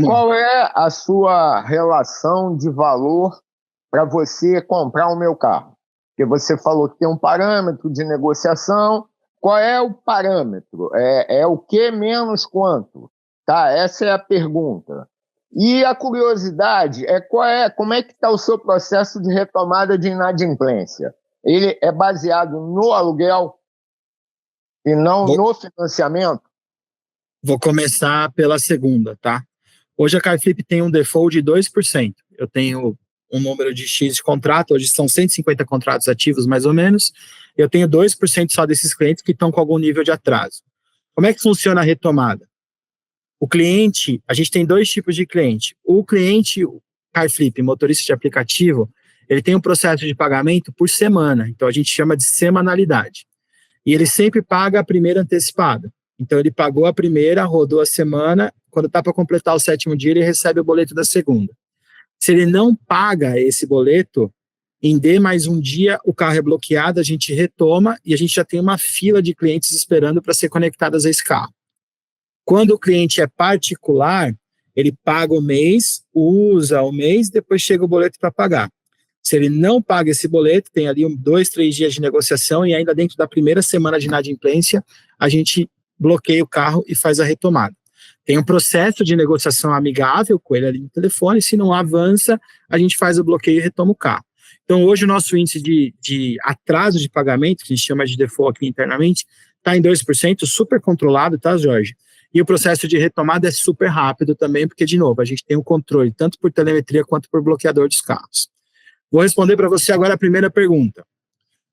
Qual é a sua relação de valor para você comprar o meu carro? Porque você falou que tem um parâmetro de negociação. Qual é o parâmetro? É o que menos quanto? Tá? Essa é a pergunta. E a curiosidade como é que está o seu processo de retomada de inadimplência? Ele é baseado no aluguel e não no financiamento? Vou começar pela segunda, tá? Hoje a CarFlip tem um default de 2%. Eu tenho um número de X de contrato, hoje são 150 contratos ativos, mais ou menos. Eu tenho 2% só desses clientes que estão com algum nível de atraso. Como é que funciona a retomada? O cliente, a gente tem dois tipos de cliente. O cliente CarFlip, motorista de aplicativo, ele tem um processo de pagamento por semana, então a gente chama de semanalidade. E ele sempre paga a primeira antecipada. Então ele pagou a primeira, rodou a semana, quando está para completar o 7º dia, ele recebe o boleto da segunda. Se ele não paga esse boleto, em D mais um dia, o carro é bloqueado, a gente retoma e a gente já tem uma fila de clientes esperando para ser conectadas a esse carro. Quando o cliente é particular, ele paga o mês, usa o mês, depois chega o boleto para pagar. Se ele não paga esse boleto, tem ali 2, 3 dias de negociação e ainda dentro da primeira semana de inadimplência, a gente bloqueia o carro e faz a retomada. Tem um processo de negociação amigável com ele ali no telefone, se não avança, a gente faz o bloqueio e retoma o carro. Então, hoje o nosso índice de atraso de pagamento, que a gente chama de default aqui internamente, está em 2%, super controlado, tá, Jorge? E o processo de retomada é super rápido também, porque, de novo, a gente tem um controle tanto por telemetria quanto por bloqueador dos carros. Vou responder para você agora a primeira pergunta.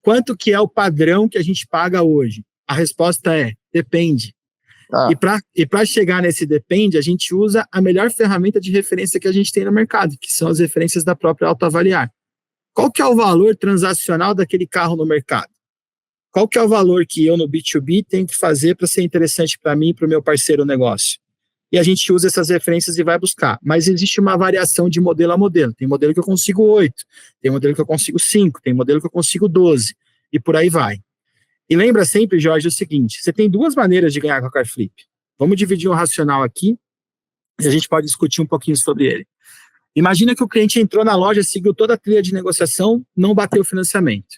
Quanto que é o padrão que a gente paga hoje? A resposta é, depende. E para chegar nesse depende, a gente usa a melhor ferramenta de referência que a gente tem no mercado, que são as referências da própria Autoavaliar. Qual que é o valor transacional daquele carro no mercado? Qual que é o valor que eu no B2B tenho que fazer para ser interessante para mim e para o meu parceiro negócio? E a gente usa essas referências e vai buscar. Mas existe uma variação de modelo a modelo. Tem modelo que eu consigo 8, tem modelo que eu consigo 5, tem modelo que eu consigo 12, e por aí vai. E lembra sempre, Jorge, o seguinte, você tem duas maneiras de ganhar com a CarFlip. Vamos dividir um racional aqui, e a gente pode discutir um pouquinho sobre ele. Imagina que o cliente entrou na loja, seguiu toda a trilha de negociação, não bateu o financiamento.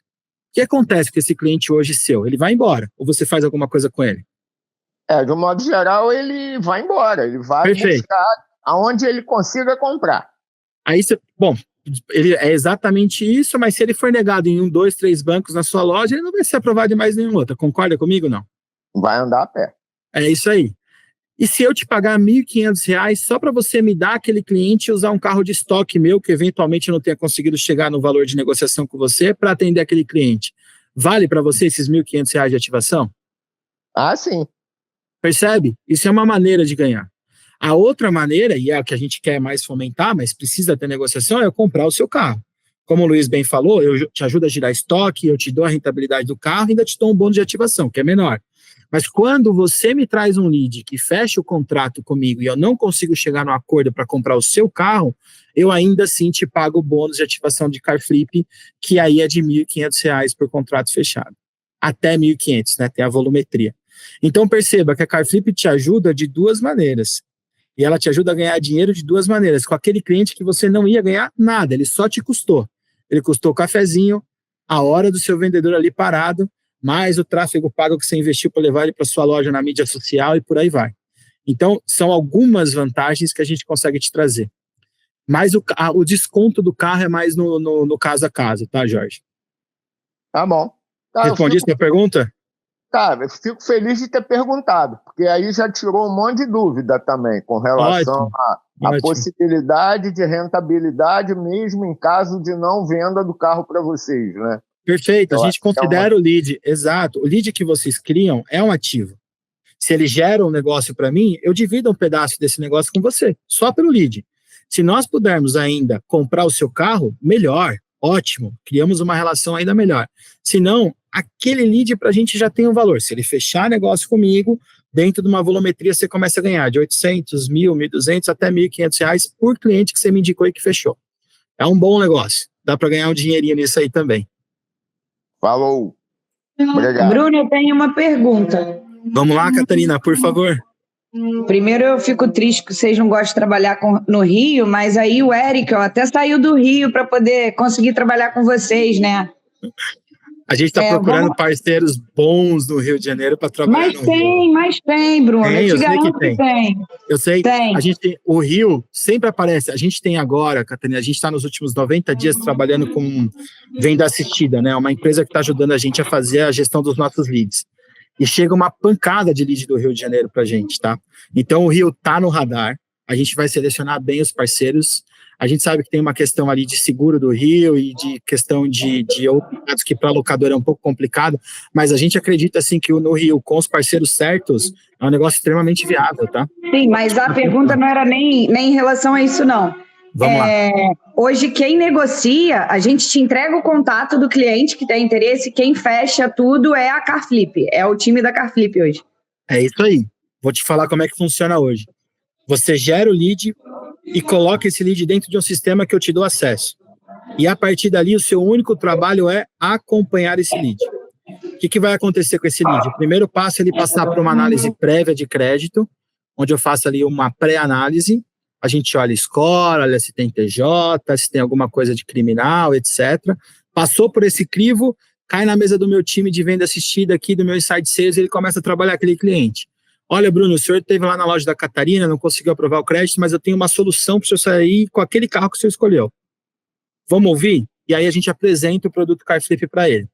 O que acontece com esse cliente hoje seu? Ele vai embora, ou você faz alguma coisa com ele? De um modo geral, ele vai embora, ele vai buscar aonde ele consiga comprar. Aí ele é exatamente isso, mas se ele for negado em 1, 2, 3 bancos na sua loja, ele não vai ser aprovado em mais nenhum outro. Concorda comigo, não? Vai andar a pé. É isso aí. E se eu te pagar R$ 1.500 só para você me dar aquele cliente e usar um carro de estoque meu, que eventualmente eu não tenha conseguido chegar no valor de negociação com você, para atender aquele cliente, vale para você esses R$ 1.500 de ativação? Ah, sim. Percebe? Isso é uma maneira de ganhar. A outra maneira, e é a que a gente quer mais fomentar, mas precisa ter negociação, é eu comprar o seu carro. Como o Luiz bem falou, eu te ajudo a girar estoque, eu te dou a rentabilidade do carro e ainda te dou um bônus de ativação, que é menor. Mas quando você me traz um lead que fecha o contrato comigo e eu não consigo chegar no acordo para comprar o seu carro, eu ainda assim te pago o bônus de ativação de CarFlip, que aí é de R$ 1.500 por contrato fechado. Até R$ 1.500, né? Tem a volumetria. Então perceba que a CarFlip te ajuda de duas maneiras. E ela te ajuda a ganhar dinheiro de duas maneiras. Com aquele cliente que você não ia ganhar nada, ele só te custou. Ele custou o cafezinho, a hora do seu vendedor ali parado, mais o tráfego pago que você investiu para levar ele para sua loja na mídia social e por aí vai. Então, são algumas vantagens que a gente consegue te trazer. Mas o desconto do carro é mais no caso a caso, tá, Jorge? Tá bom. Respondi sua pergunta? Cara, eu fico feliz de ter perguntado, porque aí já tirou um monte de dúvida também com relação à possibilidade de rentabilidade mesmo em caso de não venda do carro para vocês, né? Perfeito, a gente considera o lead, exato. O lead que vocês criam é um ativo. Se ele gera um negócio para mim, eu divido um pedaço desse negócio com você, só pelo lead. Se nós pudermos ainda comprar o seu carro, melhor, ótimo, criamos uma relação ainda melhor. Se não, aquele lead para a gente já tem um valor. Se ele fechar negócio comigo, dentro de uma volumetria você começa a ganhar de 800, 1.000, 1.200 até R$ 1.500 por cliente que você me indicou e que fechou. É um bom negócio. Dá para ganhar um dinheirinho nisso aí também. Falou. Obrigado. Bruno, eu tenho uma pergunta. Vamos lá, Catarina, por favor. Primeiro, eu fico triste que vocês não gostam de trabalhar no Rio, mas aí o Eric até saiu do Rio para poder conseguir trabalhar com vocês, né? A gente está procurando parceiros bons no Rio de Janeiro para trabalhar no Rio. Mas tem, Bruno. Eu te garanto que tem. Eu sei. A gente tem, o Rio sempre aparece. A gente tem agora, Catarina, a gente está nos últimos 90 dias trabalhando com venda assistida, né? Uma empresa que está ajudando a gente a fazer a gestão dos nossos leads. E chega uma pancada de lead do Rio de Janeiro para a gente, tá? Então o Rio está no radar. A gente vai selecionar bem os parceiros. A gente sabe que tem uma questão ali de seguro do Rio e de questão de outros dados que para locador é um pouco complicado, mas a gente acredita, assim, que no Rio, com os parceiros certos, é um negócio extremamente viável, tá? Sim, mas a pergunta não era nem em relação a isso, não. Vamos lá. Hoje, quem negocia, a gente te entrega o contato do cliente que tem interesse, quem fecha tudo é a CarFlip, é o time da CarFlip hoje. É isso aí. Vou te falar como é que funciona hoje. Você gera o lead e coloca esse lead dentro de um sistema que eu te dou acesso. E a partir dali, o seu único trabalho é acompanhar esse lead. O que vai acontecer com esse lead? O primeiro passo é ele passar por uma análise prévia de crédito, onde eu faço ali uma pré-análise. A gente olha score, olha se tem TJ, se tem alguma coisa de criminal, etc. Passou por esse crivo, cai na mesa do meu time de venda assistida aqui, do meu Inside Sales, e ele começa a trabalhar aquele cliente. Olha, Bruno, o senhor esteve lá na loja da Catarina, não conseguiu aprovar o crédito, mas eu tenho uma solução para o senhor sair com aquele carro que o senhor escolheu. Vamos ouvir? E aí a gente apresenta o produto CarFlip para ele.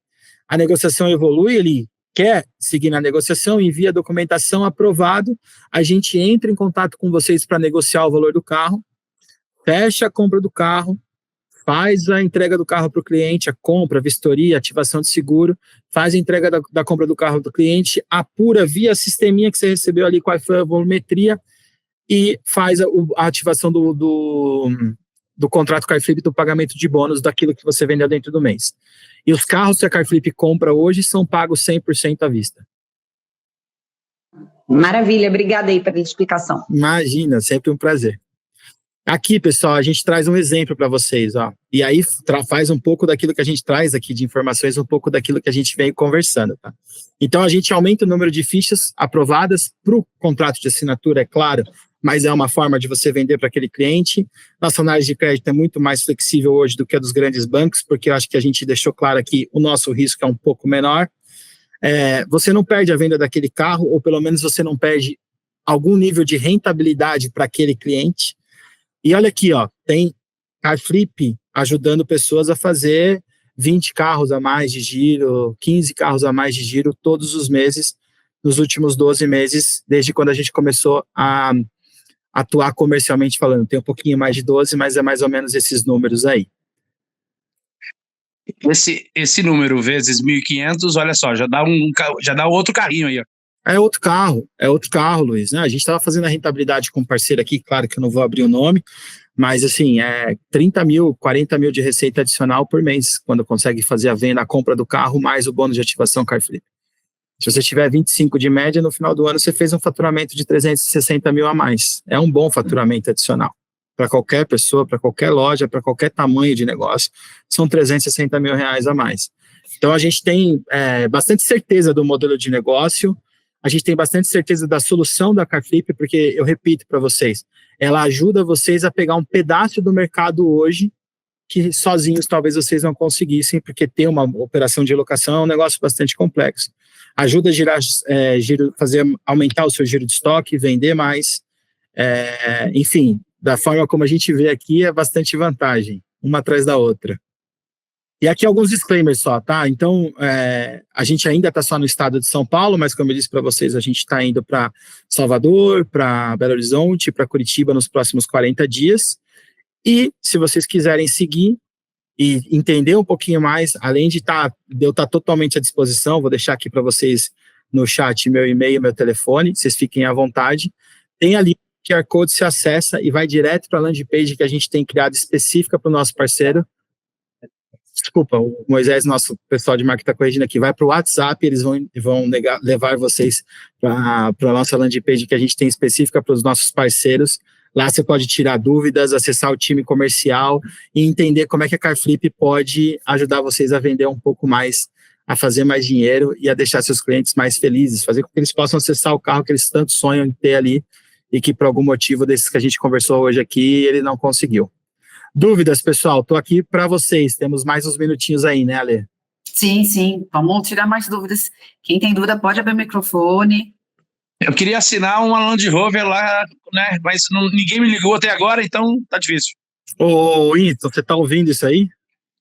A negociação evolui, ele quer seguir na negociação, envia a documentação, aprovado, a gente entra em contato com vocês para negociar o valor do carro, fecha a compra do carro, faz a entrega do carro para o cliente, a compra, a vistoria, ativação de seguro, faz a entrega da compra do carro do cliente, apura via sisteminha que você recebeu ali, qual foi a volumetria, e faz a ativação do contrato CarFlip, do pagamento de bônus daquilo que você vendeu dentro do mês. E os carros que a CarFlip compra hoje são pagos 100% à vista. Maravilha, obrigada aí pela explicação. Imagina, sempre um prazer. Aqui, pessoal, a gente traz um exemplo para vocês, ó. E aí faz um pouco daquilo que a gente traz aqui de informações, um pouco daquilo que a gente vem conversando, tá? Então, a gente aumenta o número de fichas aprovadas para o contrato de assinatura, é claro, mas é uma forma de você vender para aquele cliente. Nossa análise de crédito é muito mais flexível hoje do que a dos grandes bancos, porque eu acho que a gente deixou claro aqui, o nosso risco é um pouco menor. Você não perde a venda daquele carro, ou pelo menos você não perde algum nível de rentabilidade para aquele cliente. E olha aqui, ó, tem CarFlip ajudando pessoas a fazer 20 carros a mais de giro, 15 carros a mais de giro todos os meses, nos últimos 12 meses, desde quando a gente começou a atuar comercialmente falando. Tem um pouquinho mais de 12, mas é mais ou menos esses números aí. Esse número vezes 1.500, olha só, já dá outro carrinho aí, ó. É outro carro, Luiz, né? A gente estava fazendo a rentabilidade com um parceiro aqui, claro que eu não vou abrir o nome, mas assim, 30 mil, 40 mil de receita adicional por mês, quando consegue fazer a venda, a compra do carro, mais o bônus de ativação CarFlip. Se você tiver 25 de média, no final do ano você fez um faturamento de 360 mil a mais. É um bom faturamento adicional. Para qualquer pessoa, para qualquer loja, para qualquer tamanho de negócio, são 360 mil reais a mais. Então a gente tem bastante certeza do modelo de negócio, a gente tem bastante certeza da solução da CarFlip, porque, eu repito para vocês, ela ajuda vocês a pegar um pedaço do mercado hoje que sozinhos talvez vocês não conseguissem, porque ter uma operação de locação é um negócio bastante complexo. Ajuda a girar, aumentar o seu giro de estoque, vender mais, enfim, da forma como a gente vê aqui, é bastante vantagem, uma atrás da outra. E aqui alguns disclaimers só, tá? Então, a gente ainda está só no estado de São Paulo, mas como eu disse para vocês, a gente está indo para Salvador, para Belo Horizonte, para Curitiba nos próximos 40 dias. E se vocês quiserem seguir e entender um pouquinho mais, além de eu estar totalmente à disposição, vou deixar aqui para vocês no chat meu e-mail, meu telefone, vocês fiquem à vontade. Tem ali o QR Code, se acessa e vai direto para a landing page que a gente tem criado específica para o nosso parceiro. Desculpa, o Moisés, nosso pessoal de marketing está corrigindo aqui, vai para o WhatsApp, eles vão levar vocês para a nossa landing page que a gente tem específica para os nossos parceiros. Lá você pode tirar dúvidas, acessar o time comercial e entender como é que a CarFlip pode ajudar vocês a vender um pouco mais, a fazer mais dinheiro e a deixar seus clientes mais felizes, fazer com que eles possam acessar o carro que eles tanto sonham em ter ali e que por algum motivo desses que a gente conversou hoje aqui, ele não conseguiu. Dúvidas, pessoal? Estou aqui para vocês. Temos mais uns minutinhos aí, né, Ale? Sim. Vamos tirar mais dúvidas. Quem tem dúvida pode abrir o microfone. Eu queria assinar uma Land Rover lá, né? Mas ninguém me ligou até agora, então tá difícil. Ô, Ito, você tá ouvindo isso aí?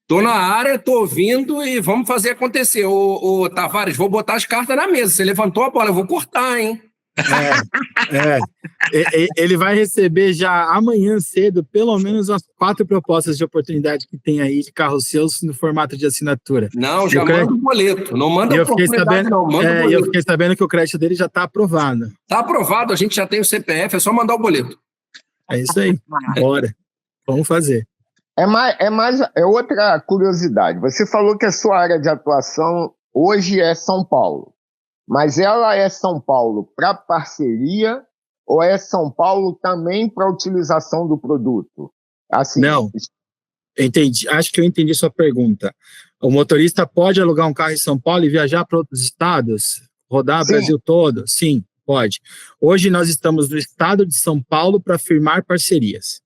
Tô na área, tô ouvindo e vamos fazer acontecer. Ô, Tavares, vou botar as cartas na mesa. Você levantou a bola, eu vou cortar, hein? Ele vai receber já amanhã cedo pelo menos umas 4 propostas de oportunidade que tem aí de carros seus no formato de assinatura. Não, já manda o boleto. Não manda oportunidade, não. Manda o boleto. Eu fiquei sabendo que o crédito dele já está aprovado. Está aprovado, a gente já tem o CPF, é só mandar o boleto. É isso aí. Bora. Vamos fazer. É outra curiosidade. Você falou que a sua área de atuação hoje é São Paulo. Mas ela é São Paulo para parceria ou é São Paulo também para utilização do produto? Assim, não, entendi. Acho que eu entendi sua pergunta. O motorista pode alugar um carro em São Paulo e viajar para outros estados? Rodar o Brasil todo? Sim, pode. Hoje nós estamos no estado de São Paulo para firmar parcerias.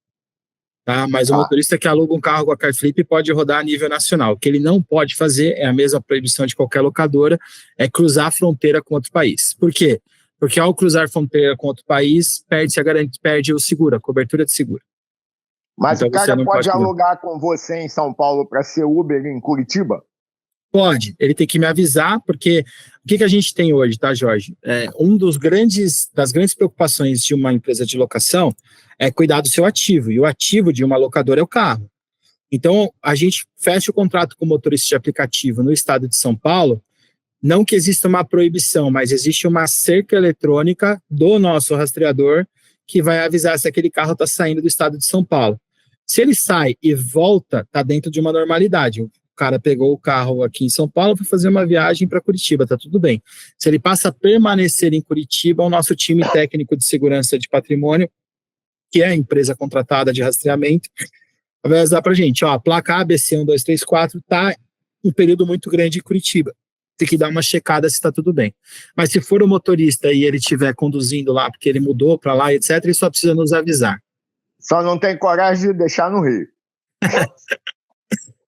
Tá? Mas o motorista que aluga um carro com a CarFlip pode rodar a nível nacional. O que ele não pode fazer, é a mesma proibição de qualquer locadora, é cruzar a fronteira com outro país. Por quê? Porque ao cruzar a fronteira com outro país, perde o seguro, a cobertura de seguro. Mas então, o cara pode alugar com você em São Paulo para ser Uber em Curitiba? Pode, ele tem que me avisar, porque o que a gente tem hoje, tá, Jorge? Das grandes preocupações de uma empresa de locação é cuidar do seu ativo, e o ativo de uma locadora é o carro. Então, a gente fecha o contrato com o motorista de aplicativo no estado de São Paulo, não que exista uma proibição, mas existe uma cerca eletrônica do nosso rastreador que vai avisar se aquele carro está saindo do estado de São Paulo. Se ele sai e volta, está dentro de uma normalidade. O cara pegou o carro aqui em São Paulo para fazer uma viagem para Curitiba, está tudo bem. Se ele passa a permanecer em Curitiba, o nosso time técnico de segurança de patrimônio, que é a empresa contratada de rastreamento, vai avisar para a gente, a placa ABC1234 está um período muito grande em Curitiba. Tem que dar uma checada se está tudo bem. Mas se for o motorista e ele estiver conduzindo lá, porque ele mudou para lá, etc., ele só precisa nos avisar. Só não tem coragem de deixar no Rio.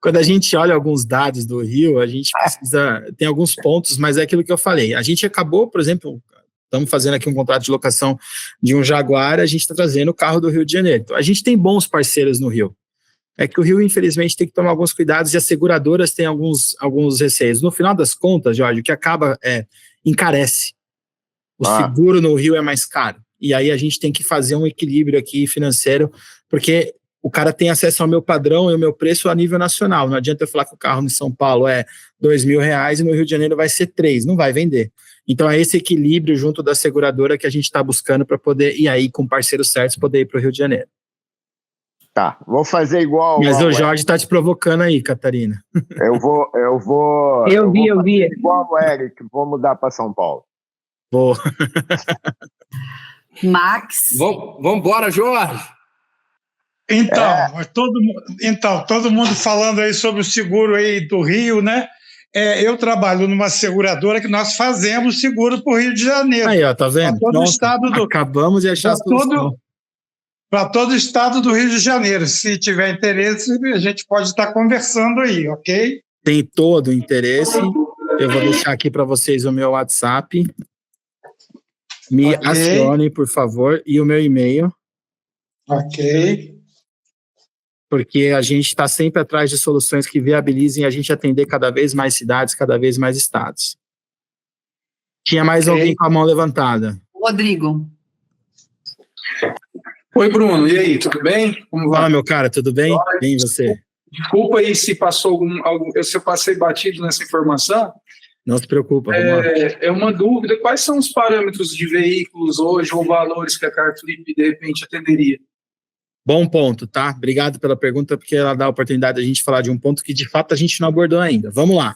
Quando a gente olha alguns dados do Rio, a gente precisa... Tem alguns pontos, mas é aquilo que eu falei. A gente acabou, por exemplo, estamos fazendo aqui um contrato de locação de um Jaguar, a gente está trazendo o carro do Rio de Janeiro. Então, a gente tem bons parceiros no Rio. É que o Rio, infelizmente, tem que tomar alguns cuidados e as seguradoras têm alguns receios. No final das contas, Jorge, o que acaba encarece. O seguro no Rio é mais caro. E aí a gente tem que fazer um equilíbrio aqui financeiro, porque o cara tem acesso ao meu padrão e ao meu preço a nível nacional. Não adianta eu falar que o carro em São Paulo é R$2.000 e no Rio de Janeiro vai ser 3, não vai vender. Então é esse equilíbrio junto da seguradora que a gente está buscando para poder ir aí com parceiros certos, poder ir para o Rio de Janeiro. Tá, vou fazer igual... Mas o Jorge está te provocando aí, Catarina. Eu vi. Igual o Eric, vou mudar para São Paulo. Vou. Max. Vamos embora, Jorge. Todo mundo falando aí sobre o seguro aí do Rio, né? Eu trabalho numa seguradora que nós fazemos seguro para o Rio de Janeiro. Aí, ó, tá vendo? Acabamos de achar a solução. Para todo o estado do Rio de Janeiro. Se tiver interesse, a gente pode estar conversando aí, ok? Tem todo o interesse. Eu vou deixar aqui para vocês o meu WhatsApp. Me acione, por favor, e o meu e-mail. Ok. Porque a gente está sempre atrás de soluções que viabilizem a gente atender cada vez mais cidades, cada vez mais estados. Tinha mais alguém com a mão levantada? Rodrigo. Oi, Bruno, e aí, tudo bem? Como vai? Fala, meu cara, tudo bem? Bem, e você? Desculpa aí se passou se eu passei batido nessa informação. Não se preocupa. É uma dúvida, quais são os parâmetros de veículos hoje ou valores que a CarFlip de repente atenderia? Bom ponto, tá? Obrigado pela pergunta, porque ela dá a oportunidade de a gente falar de um ponto que de fato a gente não abordou ainda. Vamos lá.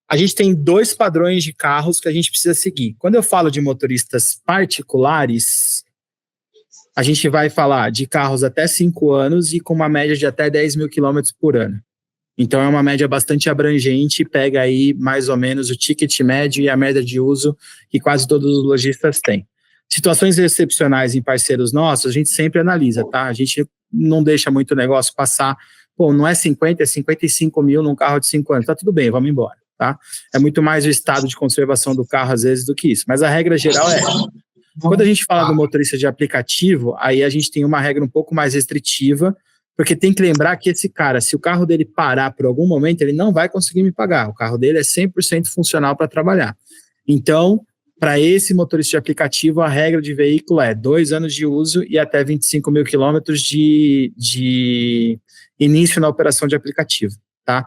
A gente tem 2 padrões de carros que a gente precisa seguir. Quando eu falo de motoristas particulares, a gente vai falar de carros até 5 anos e com uma média de até 10 mil quilômetros por ano. Então, é uma média bastante abrangente, pega aí mais ou menos o ticket médio e a média de uso que quase todos os lojistas têm. Situações excepcionais em parceiros nossos, a gente sempre analisa, tá? A gente não deixa muito negócio passar, não é 50, é 55 mil num carro de 5 anos, tá tudo bem, vamos embora, tá? É muito mais o estado de conservação do carro, às vezes, do que isso. Mas a regra geral é... Quando a gente fala do motorista de aplicativo, aí a gente tem uma regra um pouco mais restritiva, porque tem que lembrar que esse cara, se o carro dele parar por algum momento, ele não vai conseguir me pagar. O carro dele é 100% funcional para trabalhar. Então, para esse motorista de aplicativo, a regra de veículo é 2 anos de uso e até 25 mil quilômetros de início na operação de aplicativo, tá?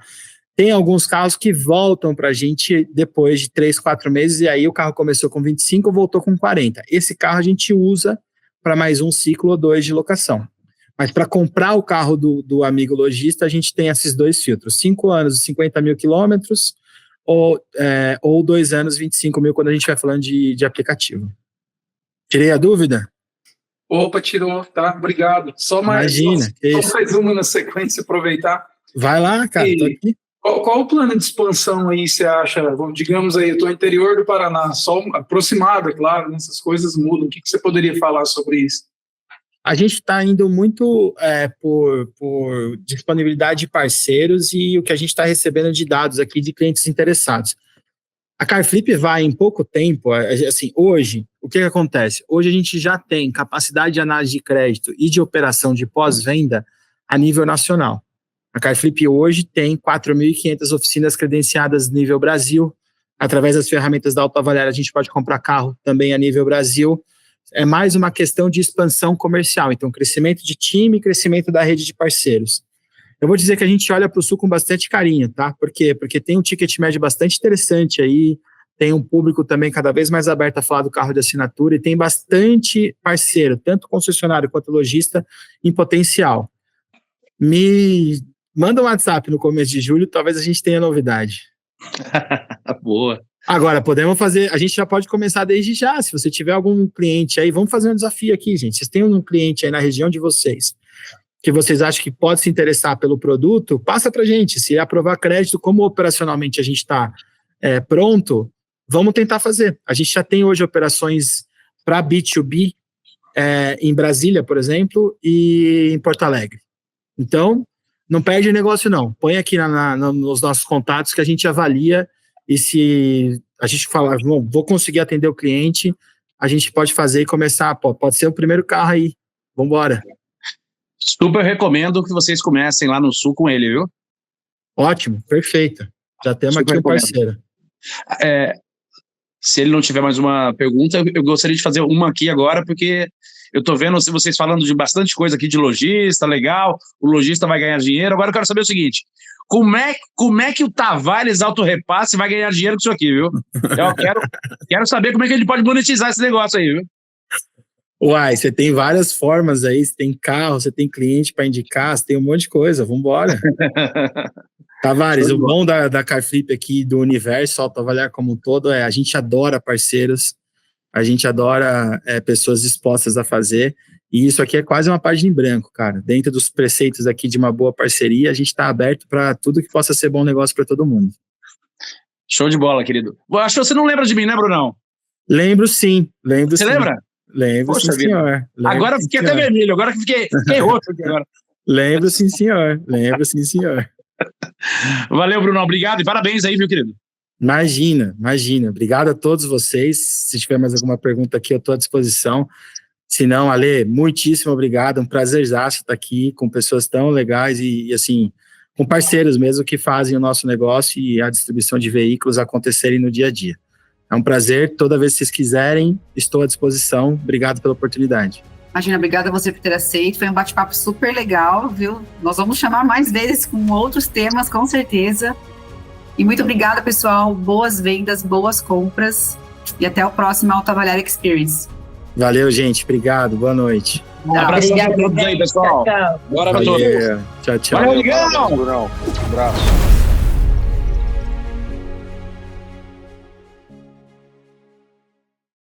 Tem alguns carros que voltam para a gente depois de 3, 4 meses, e aí o carro começou com 25, voltou com 40. Esse carro a gente usa para mais um ciclo ou 2 de locação. Mas para comprar o carro do amigo lojista, a gente tem esses 2 filtros. 5 anos, 50 mil quilômetros, ou 2 anos, 25 mil, quando a gente vai falando de aplicativo. Tirei a dúvida? Opa, tirou, tá? Obrigado. Só mais uma na sequência, aproveitar. Vai lá, cara, tô aqui. Qual o plano de expansão aí, você acha? Digamos aí, eu estou no interior do Paraná, só aproximado, é claro, essas coisas mudam. O que você poderia falar sobre isso? A gente está indo muito por disponibilidade de parceiros e o que a gente está recebendo de dados aqui de clientes interessados. A CarFlip vai em pouco tempo, assim, hoje, o que acontece? Hoje a gente já tem capacidade de análise de crédito e de operação de pós-venda a nível nacional. A Carflip hoje tem 4.500 oficinas credenciadas nível Brasil. Através das ferramentas da Alto Avaliar, a gente pode comprar carro também a nível Brasil. É mais uma questão de expansão comercial. Então, crescimento de time, crescimento da rede de parceiros. Eu vou dizer que a gente olha para o Sul com bastante carinho, tá? Por quê? Porque tem um ticket médio bastante interessante aí, tem um público também cada vez mais aberto a falar do carro de assinatura e tem bastante parceiro, tanto concessionário quanto lojista, em potencial. Me manda um WhatsApp no começo de julho, talvez a gente tenha novidade. Boa. Agora, podemos fazer, a gente já pode começar desde já, se você tiver algum cliente aí, vamos fazer um desafio aqui, gente. Vocês têm um cliente aí na região de vocês, que vocês acham que pode se interessar pelo produto, passa pra gente. Se aprovar crédito, como operacionalmente a gente está pronto, vamos tentar fazer. A gente já tem hoje operações para B2B em Brasília, por exemplo, e em Porto Alegre. Então, não perde negócio não. Põe aqui nos nossos contatos que a gente avalia e se a gente falar, vou conseguir atender o cliente, a gente pode fazer e começar, pode ser o primeiro carro aí. Vamos embora. Super recomendo que vocês comecem lá no Sul com ele, viu? Ótimo, perfeito. Já temos Super aqui um parceiro. Se ele não tiver mais uma pergunta, eu gostaria de fazer uma aqui agora, porque eu tô vendo vocês falando de bastante coisa aqui de lojista, legal, o lojista vai ganhar dinheiro. Agora eu quero saber o seguinte, como é que o Tavares Autorepasse vai ganhar dinheiro com isso aqui, viu? Eu quero saber como é que ele pode monetizar esse negócio aí, viu? Uai, você tem várias formas aí, você tem carro, você tem cliente para indicar, você tem um monte de coisa, vambora. Tavares, o bom da Carflip aqui, do universo Alto Avaliar como um todo, a gente adora parceiros, a gente adora pessoas dispostas a fazer, e isso aqui é quase uma página em branco, cara. Dentro dos preceitos aqui de uma boa parceria, a gente está aberto para tudo que possa ser bom negócio para todo mundo. Show de bola, querido. Acho que você não lembra de mim, né, Brunão? Lembro sim, lembro Você sim. Lembra? Lembro, Poxa sim, senhor. Lembro, agora eu fiquei até vermelho, agora que fiquei roxo aqui agora. Lembro, sim, senhor. Lembro, sim, senhor. Valeu, Bruno. Obrigado e parabéns aí, meu querido. Imagina. Obrigado a todos vocês. Se tiver mais alguma pergunta aqui, eu estou à disposição. Se não, Ale, muitíssimo obrigado. Um prazerzaço estar aqui com pessoas tão legais e assim, com parceiros mesmo que fazem o nosso negócio e a distribuição de veículos acontecerem no dia a dia. É um prazer. Toda vez que vocês quiserem, estou à disposição. Obrigado pela oportunidade. Imagina, obrigada a você por ter aceito. Foi um bate-papo super legal, viu? Nós vamos chamar mais vezes com outros temas, com certeza. E muito obrigada, pessoal. Boas vendas, boas compras. E até o próximo Alto Avaliar Experience. Valeu, gente. Obrigado. Boa noite. Um abraço para todos aí, pessoal. Tchau. Bora, todos. Tchau. Valeu, legal. Um abraço.